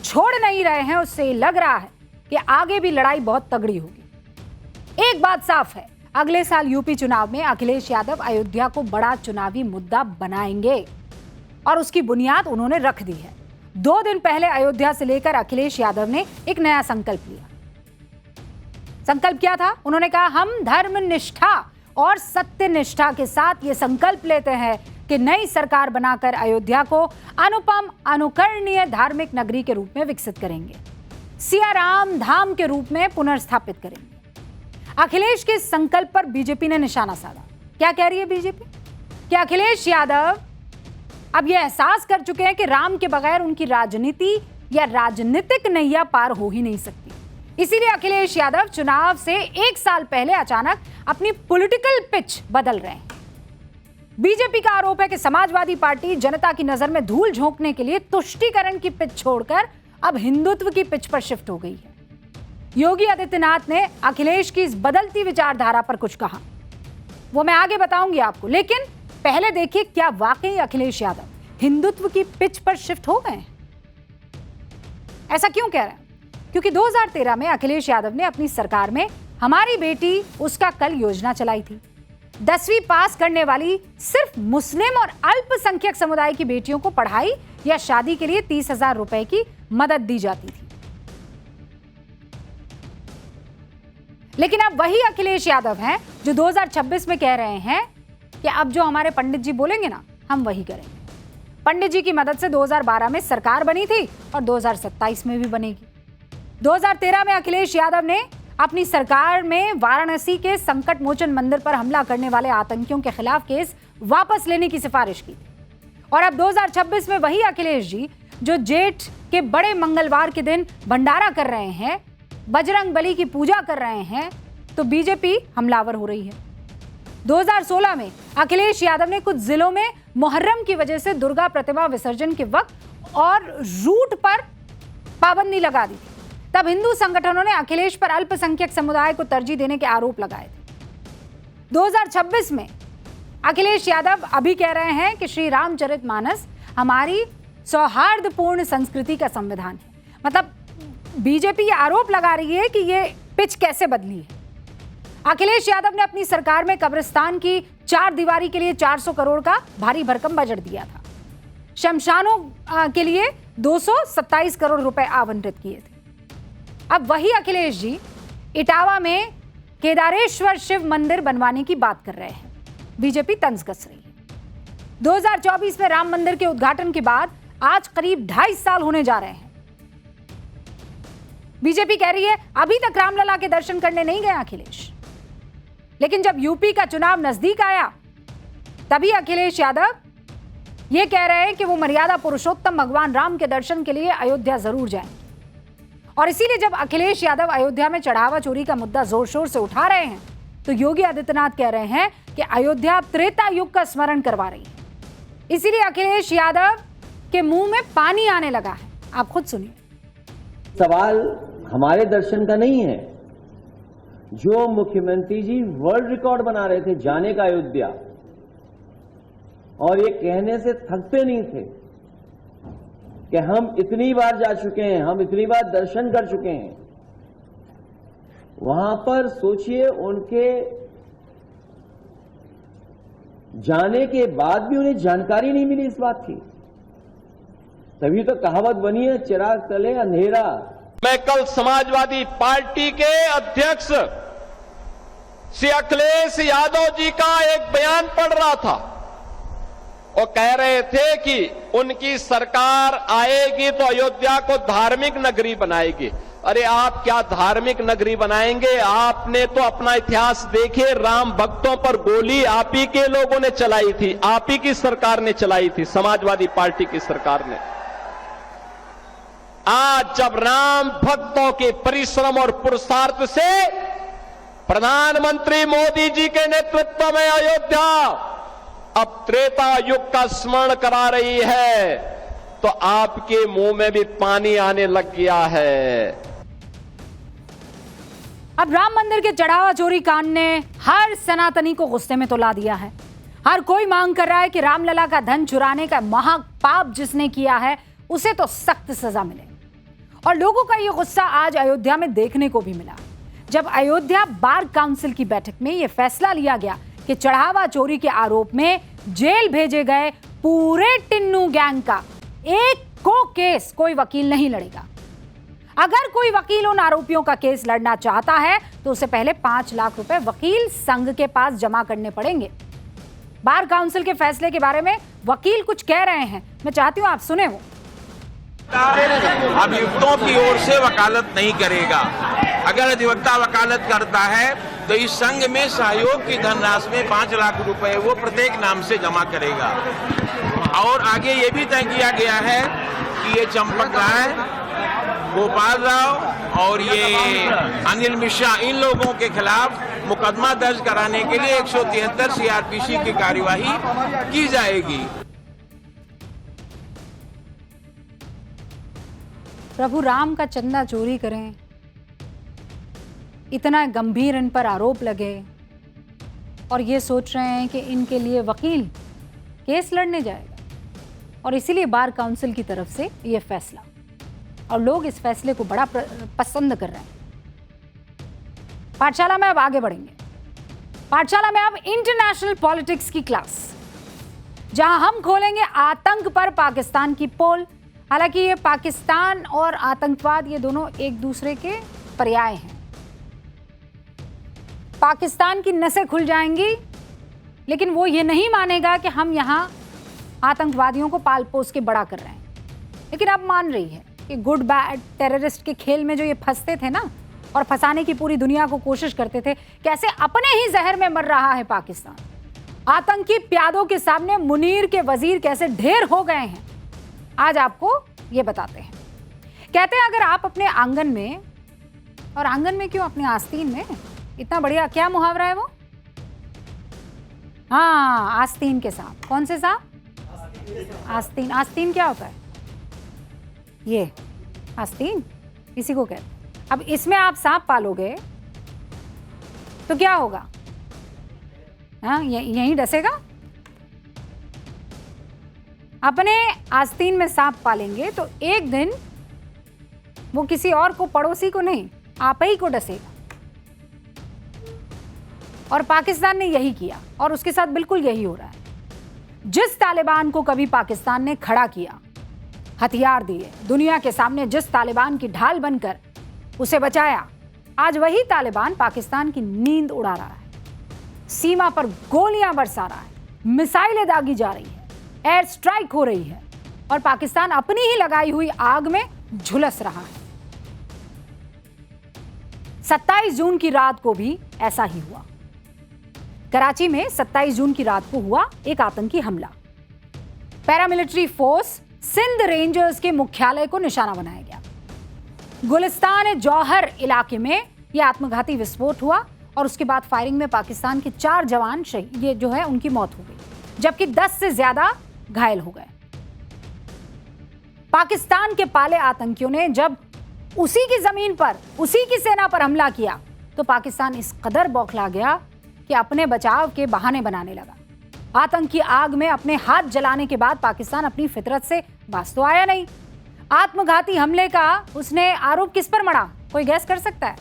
छोड़ नहीं रहे हैं, उससे लग रहा है कि आगे भी लड़ाई बहुत तगड़ी होगी। एक बात साफ है, अगले साल यूपी चुनाव में अखिलेश यादव अयोध्या को बड़ा चुनावी मुद्दा बनाएंगे और उसकी बुनियाद उन्होंने रख दी है। 2 दिन पहले अयोध्या से लेकर अखिलेश यादव ने एक नया संकल्प लिया। संकल्प क्या था? उन्होंने कहा, हम धर्म निष्ठा और सत्य निष्ठा के साथ ये संकल्प लेते हैं कि नई सरकार बनाकर अयोध्या को अनुपम अनुकरणीय धार्मिक नगरी के रूप में विकसित करेंगे, सियाराम धाम के रूप में पुनर्स्थापित करेंगे। अखिलेश के संकल्प पर बीजेपी ने निशाना साधा। क्या कह रही है बीजेपी? कि अखिलेश यादव अब यह एहसास कर चुके हैं कि राम के बगैर उनकी राजनीति या राजनीतिक नैया पार हो ही नहीं सकती। इसीलिए अखिलेश यादव चुनाव से 1 साल पहले अचानक अपनी पॉलिटिकल पिच बदल रहे हैं। बीजेपी का आरोप है कि समाजवादी पार्टी जनता की नजर में धूल झोंकने के लिए तुष्टीकरण की पिच छोड़कर अब हिंदुत्व की पिच पर शिफ्ट हो गई है। योगी आदित्यनाथ ने अखिलेश की इस बदलती विचारधारा पर कुछ कहा, वो मैं आगे बताऊंगी आपको, लेकिन पहले देखिए क्या वाकई अखिलेश यादव हिंदुत्व की पिच पर शिफ्ट हो गए हैं। ऐसा क्यों कह रहे हैं? क्योंकि 2013 में अखिलेश यादव ने अपनी सरकार में हमारी बेटी उसका कल योजना चलाई थी। 10वीं पास करने वाली सिर्फ मुस्लिम और अल्पसंख्यक समुदाय की बेटियों को पढ़ाई या शादी के लिए 30,000 रुपए की मदद दी जाती थी। लेकिन अब वही अखिलेश यादव हैं जो 2026 में कह रहे हैं कि अब जो हमारे पंडित जी बोलेंगे ना, हम वही करेंगे। पंडित जी की मदद से 2012 में सरकार बनी थी और 2027 में भी बनेगी। 2013 में अखिलेश यादव ने अपनी सरकार में वाराणसी के संकट मोचन मंदिर पर हमला करने वाले आतंकियों के खिलाफ केस वापस लेने की सिफारिश की और अब 2026 में वही अखिलेश जी जो जेठ के बड़े मंगलवार के दिन भंडारा कर रहे हैं, बजरंग बली की पूजा कर रहे हैं, तो बीजेपी हमलावर हो रही है। 2016 में अखिलेश यादव ने कुछ जिलों में मुहर्रम की वजह से दुर्गा प्रतिमा विसर्जन के वक्त और रूट पर पाबंदी लगा दी थी। तब हिंदू संगठनों ने अखिलेश पर अल्पसंख्यक समुदाय को तरजीह देने के आरोप लगाए थे। 2026 में अखिलेश यादव अभी कह रहे हैं कि श्री रामचरितमानस हमारी सौहार्दपूर्ण संस्कृति का संविधान है। मतलब बीजेपी ये आरोप लगा रही है कि ये पिच कैसे बदली है। अखिलेश यादव ने अपनी सरकार में कब्रिस्तान की 4 दीवारी के लिए 400 करोड़ का भारी भरकम बजट दिया था। शमशानों के लिए 227 करोड़ रुपए आवंटित किए थे। अब वही अखिलेश जी इटावा में केदारेश्वर शिव मंदिर बनवाने की बात कर रहे हैं। बीजेपी तंज कस रही है। 2024 में राम मंदिर के उद्घाटन के बाद आज करीब 2.5 साल होने जा रहे हैं। बीजेपी कह रही है अभी तक रामलला के दर्शन करने नहीं गए अखिलेश, लेकिन जब यूपी का चुनाव नजदीक आया तभी अखिलेश यादव ये कह रहे हैं कि वो मर्यादा पुरुषोत्तम भगवान राम के दर्शन के लिए अयोध्या जरूर जाएंगे। और इसीलिए जब अखिलेश यादव अयोध्या में चढ़ावा चोरी का मुद्दा जोर शोर से उठा रहे हैं तो योगी आदित्यनाथ कह रहे हैं कि अयोध्या त्रेता युग का स्मरण करवा रही है। इसीलिए अखिलेश यादव के मुंह में पानी आने लगा है। आप खुद सुनिए। सवाल हमारे दर्शन का नहीं है। जो मुख्यमंत्री जी वर्ल्ड रिकॉर्ड बना रहे थे जाने का अयोध्या, और ये कहने से थकते नहीं थे कि हम इतनी बार जा चुके हैं, हम इतनी बार दर्शन कर चुके हैं। वहां पर सोचिए उनके जाने के बाद भी उन्हें जानकारी नहीं मिली इस बात की। तभी तो कहावत बनी है, चिराग तले अंधेरा। मैं कल समाजवादी पार्टी के अध्यक्ष श्री अखिलेश यादव जी का एक बयान पढ़ रहा था। वो कह रहे थे कि उनकी सरकार आएगी तो अयोध्या को धार्मिक नगरी बनाएगी। अरे आप क्या धार्मिक नगरी बनाएंगे? आपने तो अपना इतिहास देखे, राम भक्तों पर गोली आप ही के लोगों ने चलाई थी, आप ही की सरकार ने चलाई थी, समाजवादी पार्टी की सरकार ने। आज जब राम भक्तों के परिश्रम और पुरुषार्थ से प्रधानमंत्री मोदी जी के नेतृत्व में अयोध्या अब त्रेता युग का स्मरण करा रही है, तो आपके मुंह में भी पानी आने लग गया है। अब राम मंदिर के चढ़ावा चोरी कांड ने हर सनातनी को गुस्से में तो ला दिया है। हर कोई मांग कर रहा है कि रामलला का धन चुराने का महापाप जिसने किया है उसे तो सख्त सजा मिले। और लोगों का ये गुस्सा आज अयोध्या में देखने को भी मिला, जब अयोध्या बार काउंसिल की बैठक में यह फैसला लिया गया कि चढ़ावा चोरी के आरोप में जेल भेजे गए पूरे टिन्नू गैंग का एक को केस कोई वकील नहीं लड़ेगा। अगर कोई वकील उन आरोपियों का केस लड़ना चाहता है तो उसे पहले 5 लाख रुपए वकील संघ के पास जमा करने पड़ेंगे। बार काउंसिल के फैसले के बारे में वकील कुछ कह रहे हैं, मैं चाहती हूं आप सुने वो। अभियुक्तों की ओर से वकालत नहीं करेगा। अगर अधिवक्ता वकालत करता है तो इस संघ में सहयोग की धनराशि में 5 लाख रुपए वो प्रत्येक नाम से जमा करेगा। और आगे ये भी तय किया गया है कि ये चंपक राय, गोपाल राव और ये अनिल मिश्रा, इन लोगों के खिलाफ मुकदमा दर्ज कराने के लिए 173 सीआरपीसी की कार्यवाही की जाएगी। प्रभु राम का चंदा चोरी करें, इतना गंभीर इन पर आरोप लगे और ये सोच रहे हैं कि इनके लिए वकील केस लड़ने जाएगा। और इसीलिए बार काउंसिल की तरफ से ये फैसला, और लोग इस फैसले को बड़ा पसंद कर रहे हैं। पाठशाला में अब आगे बढ़ेंगे। पाठशाला में अब इंटरनेशनल पॉलिटिक्स की क्लास, जहां हम खोलेंगे आतंक पर पाकिस्तान की पोल। हालांकि ये पाकिस्तान और आतंकवाद ये दोनों एक दूसरे के पर्याय हैं। पाकिस्तान की नसें खुल जाएंगी, लेकिन वो ये नहीं मानेगा कि हम यहाँ आतंकवादियों को पाल पोस के बड़ा कर रहे हैं। लेकिन अब मान रही है कि गुड बैड टेररिस्ट के खेल में जो ये फंसते थे ना, और फंसाने की पूरी दुनिया को कोशिश करते थे, कैसे अपने ही जहर में मर रहा है पाकिस्तान। आतंकी प्यादों के सामने मुनीर के वजीर कैसे ढेर हो गए हैं, आज आपको ये बताते हैं। कहते हैं अगर आप अपने आंगन में, और आंगन में क्यों, अपने आस्तीन में, इतना बढ़िया क्या मुहावरा है वो, हाँ, आस्तीन के सांप। कौन से सांप? आस्तीन। आस्तीन क्या होता है? ये आस्तीन इसी को कहते हैं। अब इसमें आप सांप पालोगे तो क्या होगा? हाँ, यहीं डसेगा। अपने आस्तीन में सांप पालेंगे तो एक दिन वो किसी और को, पड़ोसी को नहीं, आप ही को डसेगा। और पाकिस्तान ने यही किया और उसके साथ बिल्कुल यही हो रहा है। जिस तालिबान को कभी पाकिस्तान ने खड़ा किया, हथियार दिए, दुनिया के सामने जिस तालिबान की ढाल बनकर उसे बचाया, आज वही तालिबान पाकिस्तान की नींद उड़ा रहा है, सीमा पर गोलियां बरसा रहा है, मिसाइलें दागी जा रही है, एयर स्ट्राइक हो रही है और पाकिस्तान अपनी ही लगाई हुई आग में झुलस रहा है। 27 जून की रात को भी ऐसा ही हुआ। कराची में 27 जून की रात को हुआ एक आतंकी हमला। पैरामिलिट्री फोर्स सिंध रेंजर्स के मुख्यालय को निशाना बनाया गया। गुलिस्तान जौहर इलाके में यह आत्मघाती विस्फोट हुआ और उसके बाद फायरिंग में पाकिस्तान के 4 जवान ये जो है उनकी मौत हो गई, जबकि 10 से ज्यादा घायल हो गए। पाकिस्तान के पाले आतंकियों ने जब उसी की जमीन पर, उसी की सेना पर हमला किया तो पाकिस्तान इस कदर बौखला गया कि अपने बचाव के बहाने बनाने लगा। आतंकी आग में अपने हाथ जलाने के बाद पाकिस्तान अपनी फितरत से बाज तो आया नहीं। आत्मघाती हमले का उसने आरोप किस पर मढ़ा? कोई गैस कर सकता है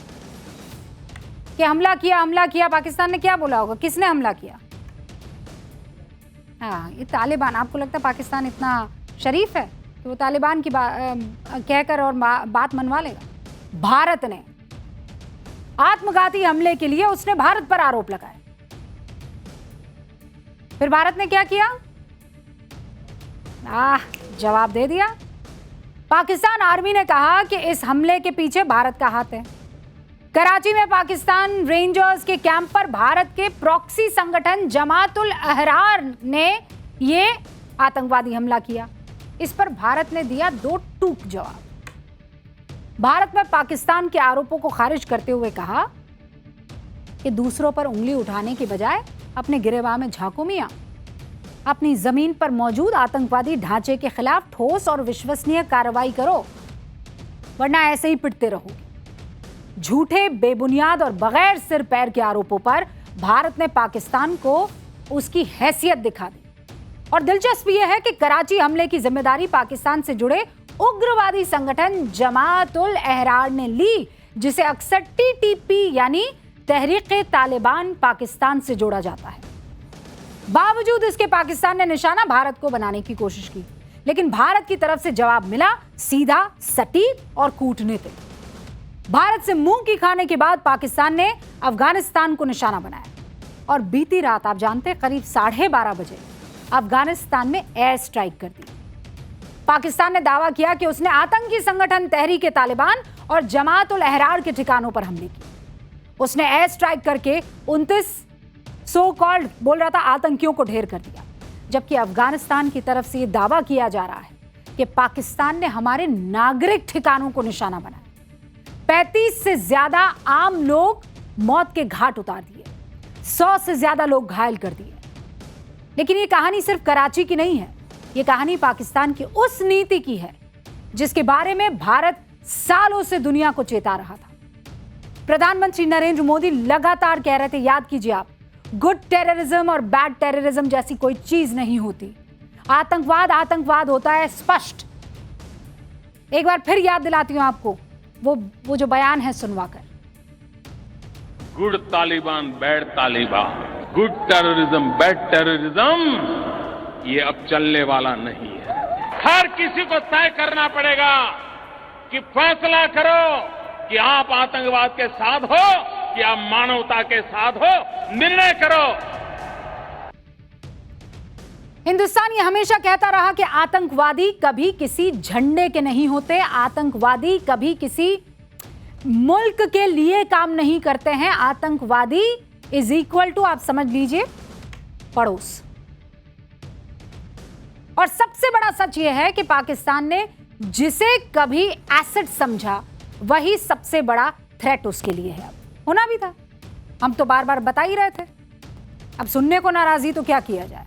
कि हमला किया पाकिस्तान ने? क्या बोला होगा? किसने हमला किया? हाँ, ये तालिबान। आपको लगता है पाकिस्तान इतना शरीफ है कि वो तालिबान की कहकर और बात मनवा लेगा? भारत ने आत्मघाती हमले के लिए उसने भारत पर आरोप लगाए। फिर भारत ने क्या किया? जवाब दे दिया। पाकिस्तान आर्मी ने कहा कि इस हमले के पीछे भारत का हाथ है। कराची में पाकिस्तान रेंजर्स के कैंप पर भारत के प्रॉक्सी संगठन जमातुल अहरार ने ये आतंकवादी हमला किया। इस पर भारत ने दिया 2 टूक जवाब। भारत में पाकिस्तान के आरोपों को खारिज करते हुए कहा कि दूसरों पर उंगली उठाने के बजाय अपने गिरेबान में झांको मियां। अपनी जमीन पर मौजूद आतंकवादी ढांचे के खिलाफ ठोस और विश्वसनीय कार्रवाई करो, वरना ऐसे ही पिटते रहोगे। झूठे, बेबुनियाद और बगैर सिर पैर के आरोपों पर भारत ने पाकिस्तान को उसकी हैसियत दिखा दी। और दिलचस्प यह है कि कराची हमले की जिम्मेदारी पाकिस्तान से जुड़े उग्रवादी संगठन जमातुल अहरार ने ली, जिसे अक्सर टीटीपी यानी तहरीक-ए तालिबान पाकिस्तान से जोड़ा जाता है। बावजूद इसके पाकिस्तान ने निशाना भारत को बनाने की कोशिश की, लेकिन भारत की तरफ से जवाब मिला सीधा, सटीक और कूटनीतिक। भारत से मुंह की खाने के बाद पाकिस्तान ने अफगानिस्तान को निशाना बनाया और बीती रात आप जानते हैं करीब 12:30 बजे अफगानिस्तान में एयर स्ट्राइक कर दी। पाकिस्तान ने दावा किया कि उसने आतंकी संगठन तहरीक तालिबान और जमातुल अहरार के ठिकानों पर हमले किए। उसने एयर स्ट्राइक करके 29 सो कॉल्ड बोल रहा था आतंकियों को ढेर कर दिया, जबकि अफगानिस्तान की तरफ से यह दावा किया जा रहा है कि पाकिस्तान ने हमारे नागरिक ठिकानों को निशाना बनाया। 35 से ज्यादा आम लोग मौत के घाट उतार दिए, 100 से ज्यादा लोग घायल कर दिए। लेकिन ये कहानी सिर्फ कराची की नहीं है, ये कहानी पाकिस्तान की उस नीति की है जिसके बारे में भारत सालों से दुनिया को चेता रहा था। प्रधानमंत्री नरेंद्र मोदी लगातार कह रहे थे, याद कीजिए आप, गुड टेररिज्म और बैड टेररिज्म जैसी कोई चीज नहीं होती। आतंकवाद आतंकवाद होता है, स्पष्ट। एक बार फिर याद दिलाती हूं आपको वो जो बयान है सुनवाकर। Good Taliban, bad Taliban, good terrorism, bad terrorism, ये अब चलने वाला नहीं है। हर किसी को तय करना पड़ेगा कि फैसला करो कि आप आतंकवाद के साथ हो कि आप मानवता के साथ हो, निर्णय करो। हिंदुस्तान ये हमेशा कहता रहा कि आतंकवादी कभी किसी झंडे के नहीं होते, आतंकवादी कभी किसी मुल्क के लिए काम नहीं करते हैं। आतंकवादी इज इक्वल टू, आप समझ लीजिए, पड़ोस। और सबसे बड़ा सच यह है कि पाकिस्तान ने जिसे कभी एसेट समझा वही सबसे बड़ा थ्रेट उसके लिए है। अब होना भी था, हम तो बार बार बता ही रहे थे। अब सुनने को नाराजी तो क्या किया जाए।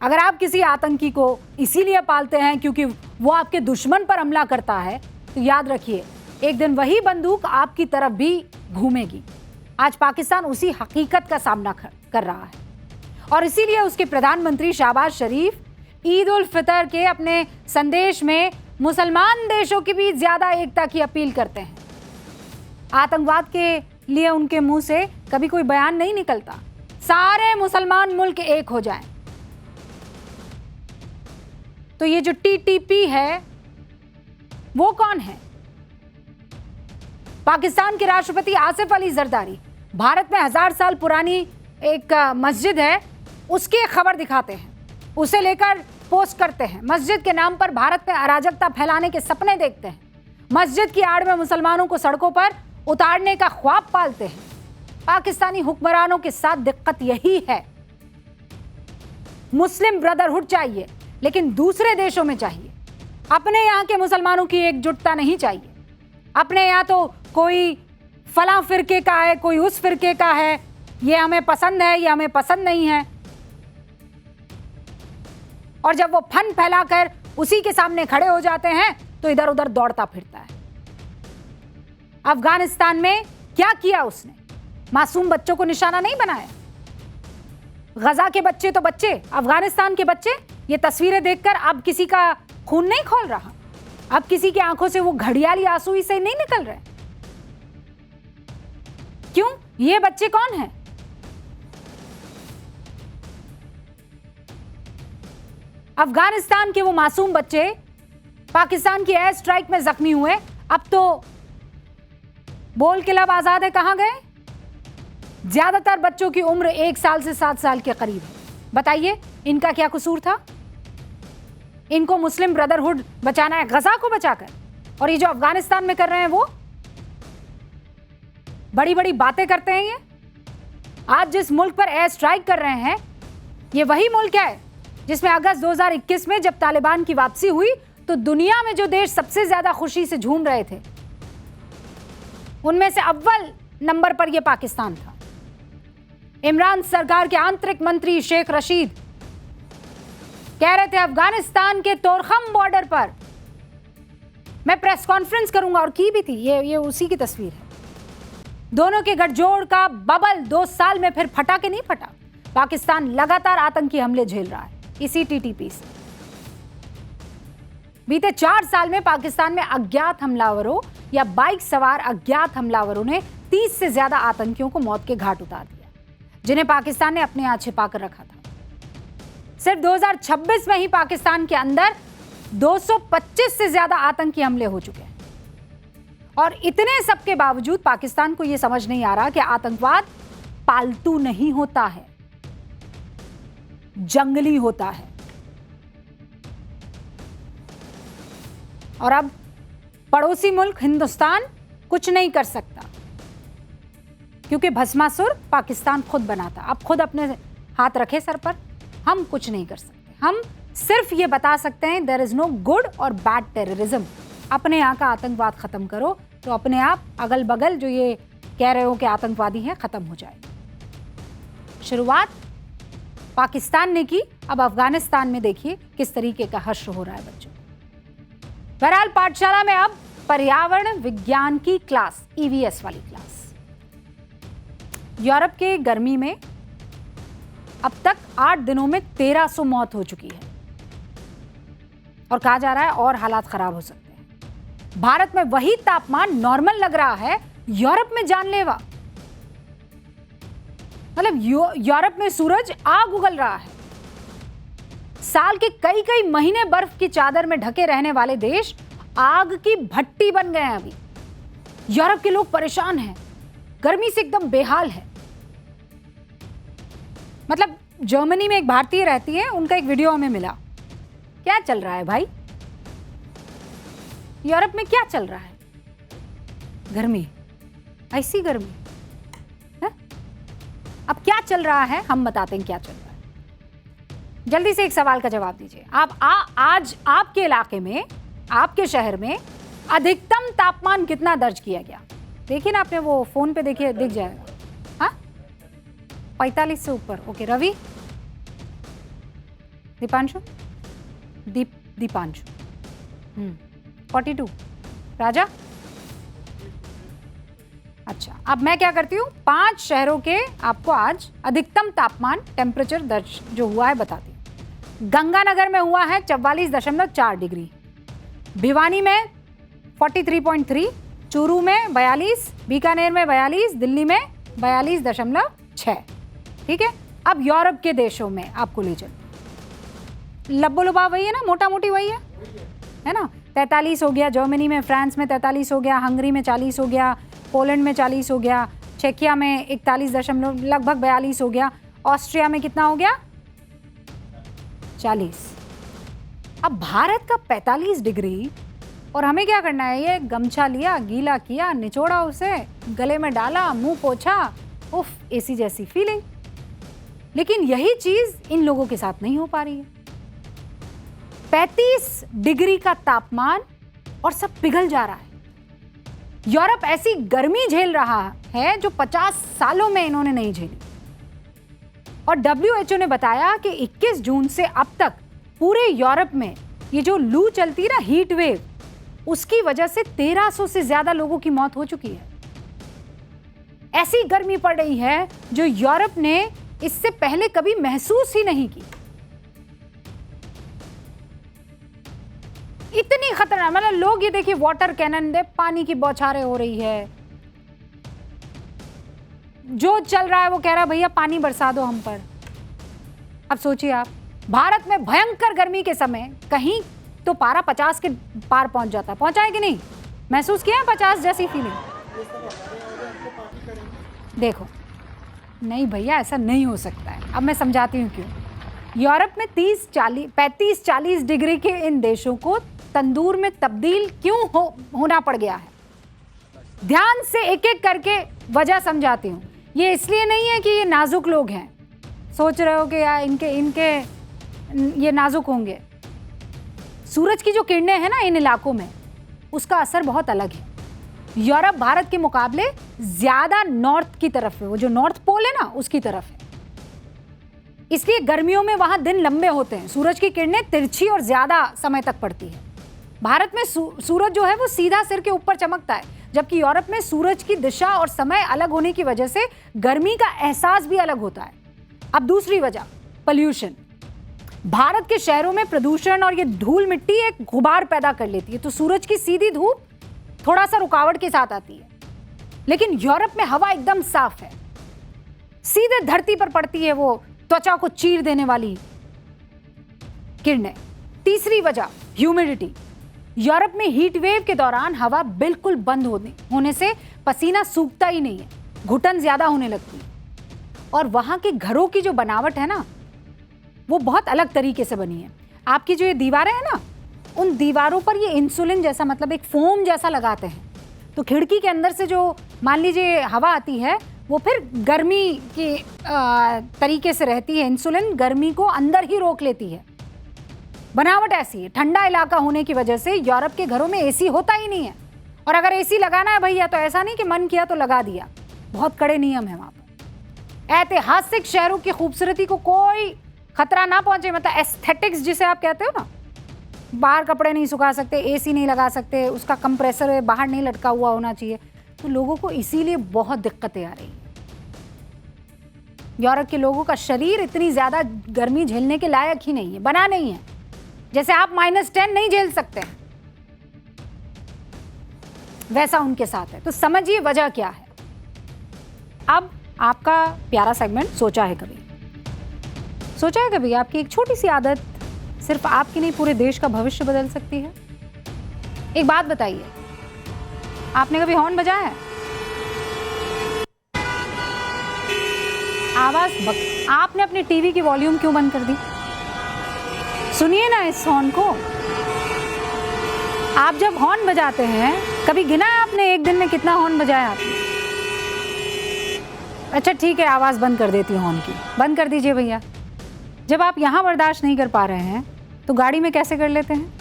अगर आप किसी आतंकी को इसीलिए पालते हैं क्योंकि वो आपके दुश्मन पर हमला करता है, तो याद रखिए एक दिन वही बंदूक आपकी तरफ भी घूमेगी। आज पाकिस्तान उसी हकीकत का सामना कर रहा है और इसीलिए उसके प्रधानमंत्री शहबाज शरीफ ईद उल फितर के अपने संदेश में मुसलमान देशों की भी ज्यादा एकता की अपील करते हैं। आतंकवाद के लिए उनके मुंह से कभी कोई बयान नहीं निकलता, सारे मुसलमान मुल्क एक हो जाएं। तो ये जो टीटीपी है वो कौन है? पाकिस्तान के राष्ट्रपति आसिफ अली जरदारी भारत में 1000 साल पुरानी एक मस्जिद है, उसकी एक खबर दिखाते हैं, उसे लेकर पोस्ट करते हैं। मस्जिद के नाम पर भारत में अराजकता फैलाने के सपने देखते हैं, मस्जिद की आड़ में मुसलमानों को सड़कों पर उतारने का ख्वाब पालते हैं। पाकिस्तानी हुक्मरानों के साथ दिक्कत यही है। मुस्लिम ब्रदरहुड चाहिए, लेकिन दूसरे देशों में चाहिए। अपने यहाँ के मुसलमानों की एकजुटता नहीं चाहिए। अपने यहाँ तो कोई फलां फिरके का है, कोई उस फिरके का है, ये हमें पसंद है, ये हमें पसंद नहीं है। और जब वो फन फैलाकर उसी के सामने खड़े हो जाते हैं तो इधर उधर दौड़ता फिरता है। अफगानिस्तान में क्या किया उसने? मासूम बच्चों को निशाना नहीं बनाया। गजा के बच्चे तो बच्चे, अफगानिस्तान के बच्चे, ये तस्वीरें देखकर अब किसी का खून नहीं खौल रहा, अब किसी की आंखों से वो घड़ियाली आंसू से नहीं निकल रहे। क्यों? ये बच्चे कौन हैं? अफगानिस्तान के वो मासूम बच्चे पाकिस्तान की एयर स्ट्राइक में जख्मी हुए, अब तो बोल के लब आजाद है कहां गए? ज्यादातर बच्चों की उम्र 1 साल से 7 साल के करीब है। बताइए इनका क्या कसूर था? इनको मुस्लिम ब्रदरहुड बचाना है गजा को बचाकर, और ये जो अफगानिस्तान में कर रहे हैं वो बड़ी बड़ी बातें करते हैं। ये आज जिस मुल्क पर एयर स्ट्राइक कर रहे हैं ये वही मुल्क है जिसमें अगस्त 2021 में जब तालिबान की वापसी हुई तो दुनिया में जो देश सबसे ज्यादा खुशी से झूम रहे थे उनमें से अव्वल नंबर पर यह पाकिस्तान था। इमरान सरकार के आंतरिक मंत्री शेख रशीद कह रहे थे अफगानिस्तान के तोरखम बॉर्डर पर मैं प्रेस कॉन्फ्रेंस करूंगा, और की भी थी। ये उसी की तस्वीर है। दोनों के गठजोड़ का बबल 2 साल में फिर फटा के नहीं फटा। पाकिस्तान लगातार आतंकी हमले झेल रहा है इसी टीटीपी से। बीते 4 साल में पाकिस्तान में अज्ञात हमलावरों या बाइक सवार अज्ञात हमलावरों ने 30 से ज्यादा आतंकियों को मौत के घाट उतार दिया, जिन्हें पाकिस्तान ने अपने यहाँ छिपा कर रखा था। सिर्फ 2026 में ही पाकिस्तान के अंदर 225 से ज्यादा आतंकी हमले हो चुके हैं। और इतने सब के बावजूद पाकिस्तान को यह समझ नहीं आ रहा कि आतंकवाद पालतू नहीं होता है, जंगली होता है। और अब पड़ोसी मुल्क हिंदुस्तान कुछ नहीं कर सकता क्योंकि भस्मासुर पाकिस्तान खुद बनाता। अब खुद अपने हाथ रखे सर पर, हम कुछ नहीं कर सकते। हम सिर्फ ये बता सकते हैं देयर इज नो गुड और बैड टेररिज्म। अपने यहाँ का आतंकवाद खत्म करो तो अपने आप अगल बगल जो ये कह रहे हो कि आतंकवादी हैं खत्म हो जाएगी। शुरुआत पाकिस्तान ने की, अब अफगानिस्तान में देखिए किस तरीके का हश्र हो रहा है बच्चों। बहरहाल पाठशाला में अब पर्यावरण विज्ञान की क्लास, ईवीएस वाली क्लास। यूरोप के गर्मी में अब तक 8 दिनों में 1300 मौत हो चुकी है और कहा जा रहा है और हालात खराब हो सकते हैं। भारत में वही तापमान नॉर्मल लग रहा है, यूरोप में जानलेवा। मतलब यूरोप में सूरज आग उगल रहा है। साल के कई कई महीने बर्फ की चादर में ढके रहने वाले देश आग की भट्टी बन गए हैं। अभी यूरोप के लोग परेशान हैं, गर्मी से एकदम बेहाल है। मतलब जर्मनी में एक भारतीय रहती है, उनका एक वीडियो हमें मिला। क्या चल रहा है भाई यूरोप में? क्या चल रहा है? गर्मी, ऐसी गर्मी है? अब क्या चल रहा है हम बताते हैं क्या चल रहा है। जल्दी से एक सवाल का जवाब दीजिए। आप आज आपके इलाके में, आपके शहर में अधिकतम तापमान कितना दर्ज किया गया? देखिए ना, आपने वो फोन पे देखिए, दिख जाएगा। हाँ, 45 से ऊपर। ओके, रवि, दीपांशु, दीपांशु 42, राजा। अच्छा, अब मैं क्या करती हूँ, 5 शहरों के आपको आज अधिकतम तापमान टेम्परेचर दर्ज जो हुआ है बताती हूँ। गंगानगर में हुआ है 44.4 डिग्री, भिवानी में 43.3, चूरू में 42, बीकानेर में 42, दिल्ली में 42.6। ठीक है, अब यूरोप के देशों में आपको ले चलते, लब्बो लुबा वही है ना, मोटा मोटी वही है ना। 43 हो गया जर्मनी में, फ्रांस में 43 हो गया, हंगरी में 40 हो गया, पोलैंड में 40 हो गया, चेकिया में 41 लगभग 42 हो गया, ऑस्ट्रिया में कितना हो गया 40। अब भारत का 45 डिग्री, और हमें क्या करना है, ये गमछा लिया, गीला किया, निचोड़ा उसे, गले में डाला, मुंह पोछा, उफ, एसी जैसी फीलिंग। लेकिन यही चीज इन लोगों के साथ नहीं हो पा रही है। 35 डिग्री का तापमान और सब पिघल जा रहा है। यूरोप ऐसी गर्मी झेल रहा है जो 50 सालों में इन्होंने नहीं झेली। और WHO ने बताया कि 21 जून से अब तक पूरे यूरोप में ये जो लू चलती है ना, हीट वेव, उसकी वजह से 1300 से ज्यादा लोगों की मौत हो चुकी है। ऐसी गर्मी पड़ रही है जो यूरोप ने इससे पहले कभी महसूस ही नहीं की। इतनी खतरनाक, मतलब लोग ये देखिए वाटर कैनन दे, पानी की बौछारें हो रही है, जो चल रहा है वो कह रहा है भैया पानी बरसा दो हम पर। अब सोचिए आप, भारत में भयंकर गर्मी के समय कहीं तो पारा 50 के पार पहुंच जाता है, पहुंचा है कि नहीं? महसूस किया है 50 जैसी फीलिंग? देखो, नहीं भैया ऐसा नहीं हो सकता है। अब मैं समझाती हूँ क्यों। यूरोप में 35-40 डिग्री के इन देशों को तंदूर में तब्दील क्यों होना पड़ गया है? ध्यान से एक एक करके वजह समझाती हूँ। ये इसलिए नहीं है कि ये नाजुक लोग हैं, सोच रहे हो कि यार इनके ये नाजुक होंगे। सूरज की जो किरणें हैं ना इन इलाकों में, उसका असर बहुत अलग है। यूरोप भारत के मुकाबले ज्यादा नॉर्थ की तरफ है, वो जो नॉर्थ पोल है ना उसकी तरफ है, इसलिए गर्मियों में वहां दिन लंबे होते हैं, सूरज की किरणें तिरछी और ज्यादा समय तक पड़ती है। भारत में सूरज जो है वो सीधा सिर के ऊपर चमकता है, जबकि यूरोप में सूरज की दिशा और समय अलग होने की वजह से गर्मी का एहसास भी अलग होता है। अब दूसरी वजह, पोल्यूशन। भारत के शहरों में प्रदूषण और ये धूल मिट्टी एक गुबार पैदा कर लेती है, तो सूरज की सीधी धूप थोड़ा सा रुकावट के साथ आती है। लेकिन यूरोप में हवा एकदम साफ है, सीधे धरती पर पड़ती है वो त्वचा को चीर देने वाली किरणें। तीसरी वजह, ह्यूमिडिटी। यूरोप में हीट वेव के दौरान हवा बिल्कुल बंद होने से पसीना सूखता ही नहीं है, घुटन ज्यादा होने लगती है। और वहां के घरों की जो बनावट है ना, वो बहुत अलग तरीके से बनी है। आपकी जो ये दीवारें हैं ना, उन दीवारों पर ये इंसुलिन जैसा, मतलब एक फोम जैसा लगाते हैं, तो खिड़की के अंदर से जो मान लीजिए हवा आती है वो फिर गर्मी के तरीके से रहती है। इंसुलिन गर्मी को अंदर ही रोक लेती है। बनावट ऐसी है। ठंडा इलाका होने की वजह से यूरोप के घरों में एसी होता ही नहीं है, और अगर एसी लगाना है भैया तो ऐसा नहीं कि मन किया तो लगा दिया, बहुत कड़े नियम है वहां पर। ऐतिहासिक शहरों की खूबसूरती को कोई खतरा ना पहुंचे, मतलब एस्थेटिक्स जिसे आप कहते हो ना, बाहर कपड़े नहीं सुखा सकते, एसी नहीं लगा सकते, उसका कंप्रेसर बाहर नहीं लटका हुआ होना चाहिए, तो लोगों को इसीलिए बहुत दिक्कतें आ रही हैं। यूरोप के लोगों का शरीर इतनी ज्यादा गर्मी झेलने के लायक ही नहीं है, बना नहीं है। जैसे आप -10 नहीं झेल सकते, वैसा उनके साथ है। तो समझिए वजह क्या है। अब आपका प्यारा सेगमेंट सोचा है कभी आपकी एक छोटी सी आदत सिर्फ आपकी नहीं पूरे देश का भविष्य बदल सकती है? एक बात बताइए, आपने कभी हॉर्न बजाया है? आपने अपने टीवी की वॉल्यूम क्यों बंद कर दी? सुनिए ना इस हॉर्न को। आप जब हॉर्न बजाते हैं, कभी गिना है आपने एक दिन में कितना हॉर्न बजाया आपने? अच्छा ठीक है, आवाज़ बंद कर देती हूँ हॉर्न की, बंद कर दीजिए भैया। जब आप यहाँ बर्दाश्त नहीं कर पा रहे हैं तो गाड़ी में कैसे कर लेते हैं?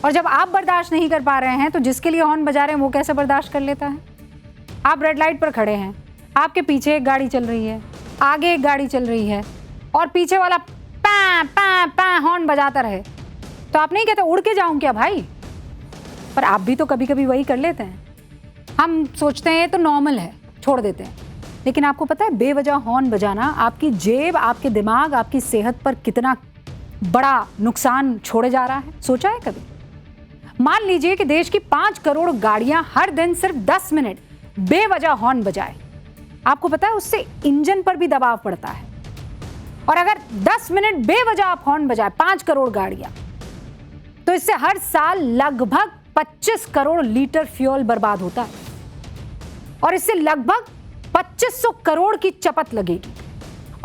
और जब आप बर्दाश्त नहीं कर पा रहे हैं तो जिसके लिए हॉर्न बजा रहे हैं वो कैसे बर्दाश्त कर लेता है? आप रेड लाइट पर खड़े हैं, आपके पीछे एक गाड़ी चल रही है, आगे एक गाड़ी चल रही है और पीछे वाला पैं पैं पैं हॉर्न बजाता रहे, तो आप नहीं कहते उड़ के जाऊं क्या भाई? पर आप भी तो कभी कभी वही कर लेते हैं। हम सोचते हैं तो नॉर्मल है, छोड़ देते हैं, लेकिन आपको पता है बेवजह हॉर्न बजाना आपकी जेब, आपके दिमाग, आपकी सेहत पर कितना बड़ा नुकसान छोड़े जा रहा है? सोचा है कभी? मान लीजिए कि देश की 5 करोड़ गाड़ियां हर दिन सिर्फ 10 मिनट बेवजह हॉर्न बजाए, आपको पता है उससे इंजन पर भी दबाव पड़ता है। और अगर 10 मिनट बेवजह आप हॉर्न बजाए 5 करोड़ गाड़ियां, तो इससे हर साल लगभग 25 करोड़ लीटर फ्यूल बर्बाद होता है और इससे लगभग 2500 करोड़ की चपत लगेगी।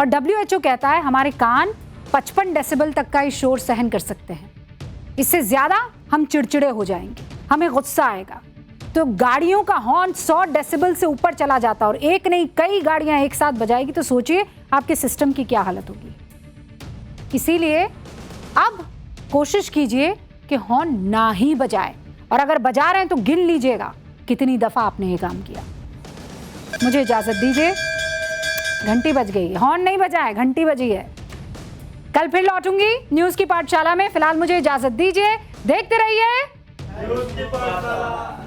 और WHO कहता है हमारे कान 55 डेसिबल तक का ही शोर सहन कर सकते हैं, इससे ज्यादा हम चिड़चिड़े हो जाएंगे, हमें गुस्सा आएगा। तो गाड़ियों का हॉर्न 100 डेसिबल से ऊपर चला जाता और एक नहीं कई गाड़ियां एक साथ बजाएगी तो सोचिए आपके सिस्टम की क्या हालत होगी। इसीलिए अब कोशिश कीजिए कि हॉर्न ना ही बजाए, और अगर बजा रहे हैं तो गिन लीजिएगा कितनी दफा आपने ये काम किया। मुझे इजाजत दीजिए, घंटी बज गई, हॉर्न नहीं बजा है, घंटी बजी है। कल फिर लौटूंगी न्यूज़ की पाठशाला में, फिलहाल मुझे इजाजत दीजिए। देखते रहिए न्यूज़ की पाठशाला।